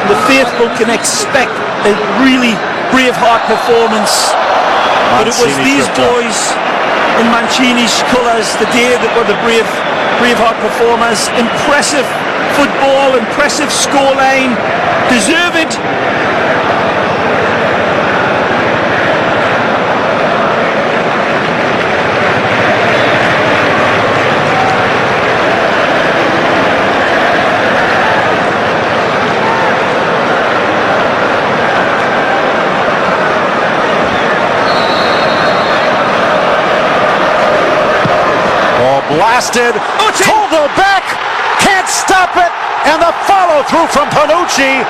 The faithful can expect a really Braveheart performance. But it was these boys in Mancini's colours the day that were the Braveheart performers. Impressive football, impressive scoreline, deserved. contested. Toldo back, can't stop it, and the follow-through from Panucci,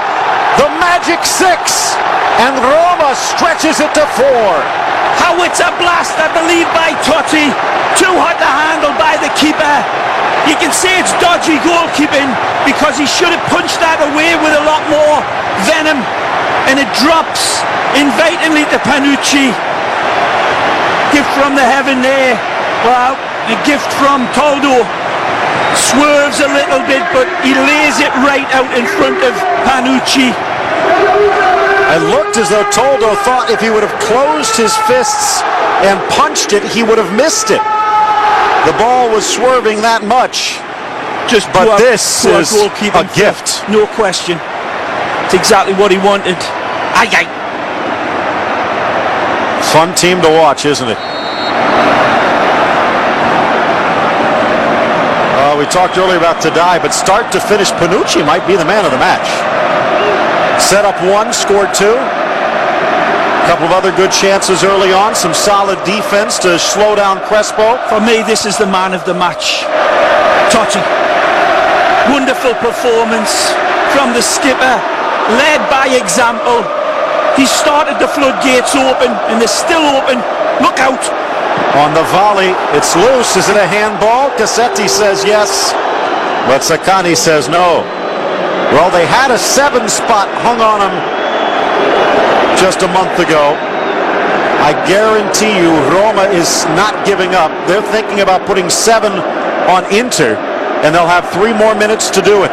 the magic 6, and Roma stretches it to 4. How it's a blast, I believe, by Totti. Too hot to handle by the keeper. You can say it's dodgy goalkeeping because he should have punched that away with a lot more venom, and it drops invitingly to Panucci. Gift from the heaven there. Well, a gift from Toldo. Swerves a little bit, but he lays it right out in front of Panucci. It looked as though Toldo thought if he would have closed his fists and punched it, he would have missed it. The ball was swerving that much. But this is a gift. No question. It's exactly what he wanted. Aye, aye. Fun team to watch, isn't it? We talked earlier about Tadai, but start to finish, Panucci might be the man of the match. Set up 1, scored 2. A couple of other good chances early on. Some solid defense to slow down Crespo. For me, this is the man of the match. Totti. Wonderful performance from the skipper. Led by example. He started the floodgates open, and they're still open. Look out. On the volley, it's loose. Is it a handball? Cassetti says yes, but Saccani says no. Well, they had a 7 spot hung on him just a month ago. I guarantee you Roma is not giving up. They're thinking about putting 7 on Inter, and they'll have 3 more minutes to do it.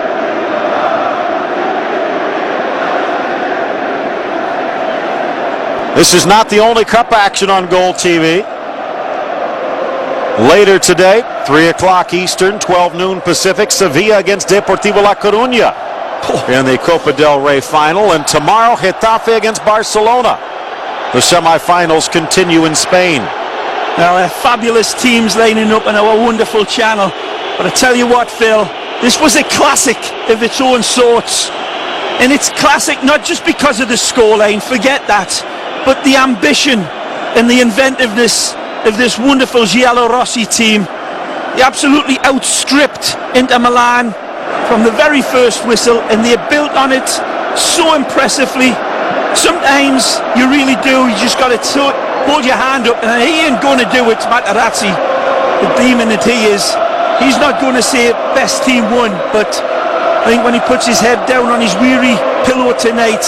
This is not the only cup action on Goal TV. Later today, 3 o'clock Eastern, 12 noon Pacific, Sevilla against Deportivo La Coruña in the Coppa del Rey final. And tomorrow, Getafe against Barcelona. The semifinals continue in Spain. Now, they're fabulous teams lining up on our wonderful channel. But I tell you what, Phil, this was a classic of its own sorts. And it's classic not just because of the scoreline, forget that, but the ambition and the inventiveness of this wonderful Giallorossi team. They absolutely outstripped Inter Milan from the very first whistle, and they built on it so impressively. Sometimes you really do, you just got to hold your hand up, and he ain't going to do it. Materazzi, the demon that he is, he's not going to say best team won, but I think when he puts his head down on his weary pillow tonight,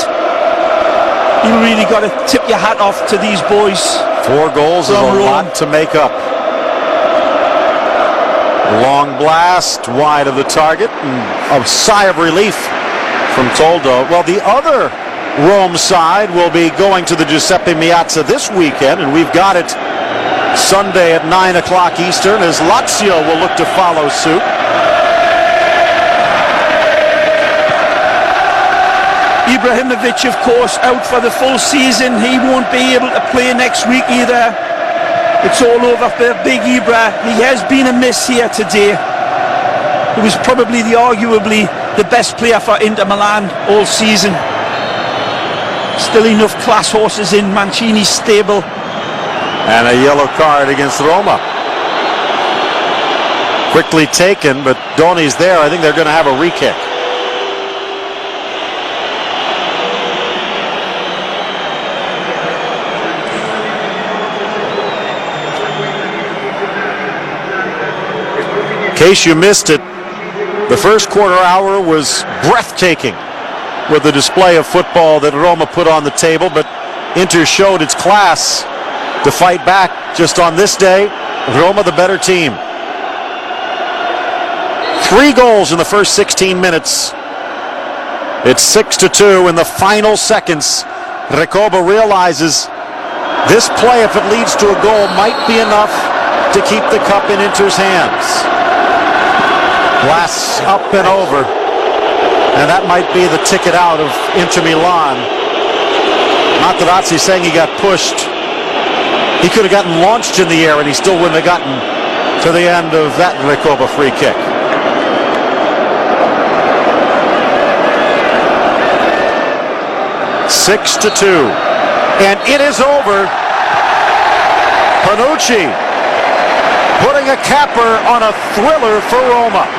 you really got to tip your hat off to these boys. 4 goals is a lot to make up. Long blast wide of the target, and a sigh of relief from Toldo. Well, the other Rome side will be going to the Giuseppe Meazza this weekend, and we've got it Sunday at 9 o'clock Eastern, as Lazio will look to follow suit. Ibrahimovic, of course, out for the full season. He won't be able to play next week either. It's all over for Big Ibra. He has been a miss here today. He was probably arguably the best player for Inter Milan all season. Still enough class horses in Mancini's stable. And a yellow card against Roma. Quickly taken, but Doni's there. I think they're going to have a re-kick. In case you missed it, the first quarter hour was breathtaking with the display of football that Roma put on the table, but Inter showed its class to fight back. Just on this day, Roma the better team. 3 goals in the first 16 minutes. It's 6-2 in the final seconds. Recoba realizes this play, if it leads to a goal, might be enough to keep the cup in Inter's hands. Blasts up and over, and that might be the ticket out of Inter Milan. Materazzi saying he got pushed. He could have gotten launched in the air and he still wouldn't have gotten to the end of that Recoba free kick. Six to 2, and it is over. Panucci putting a capper on a thriller for Roma.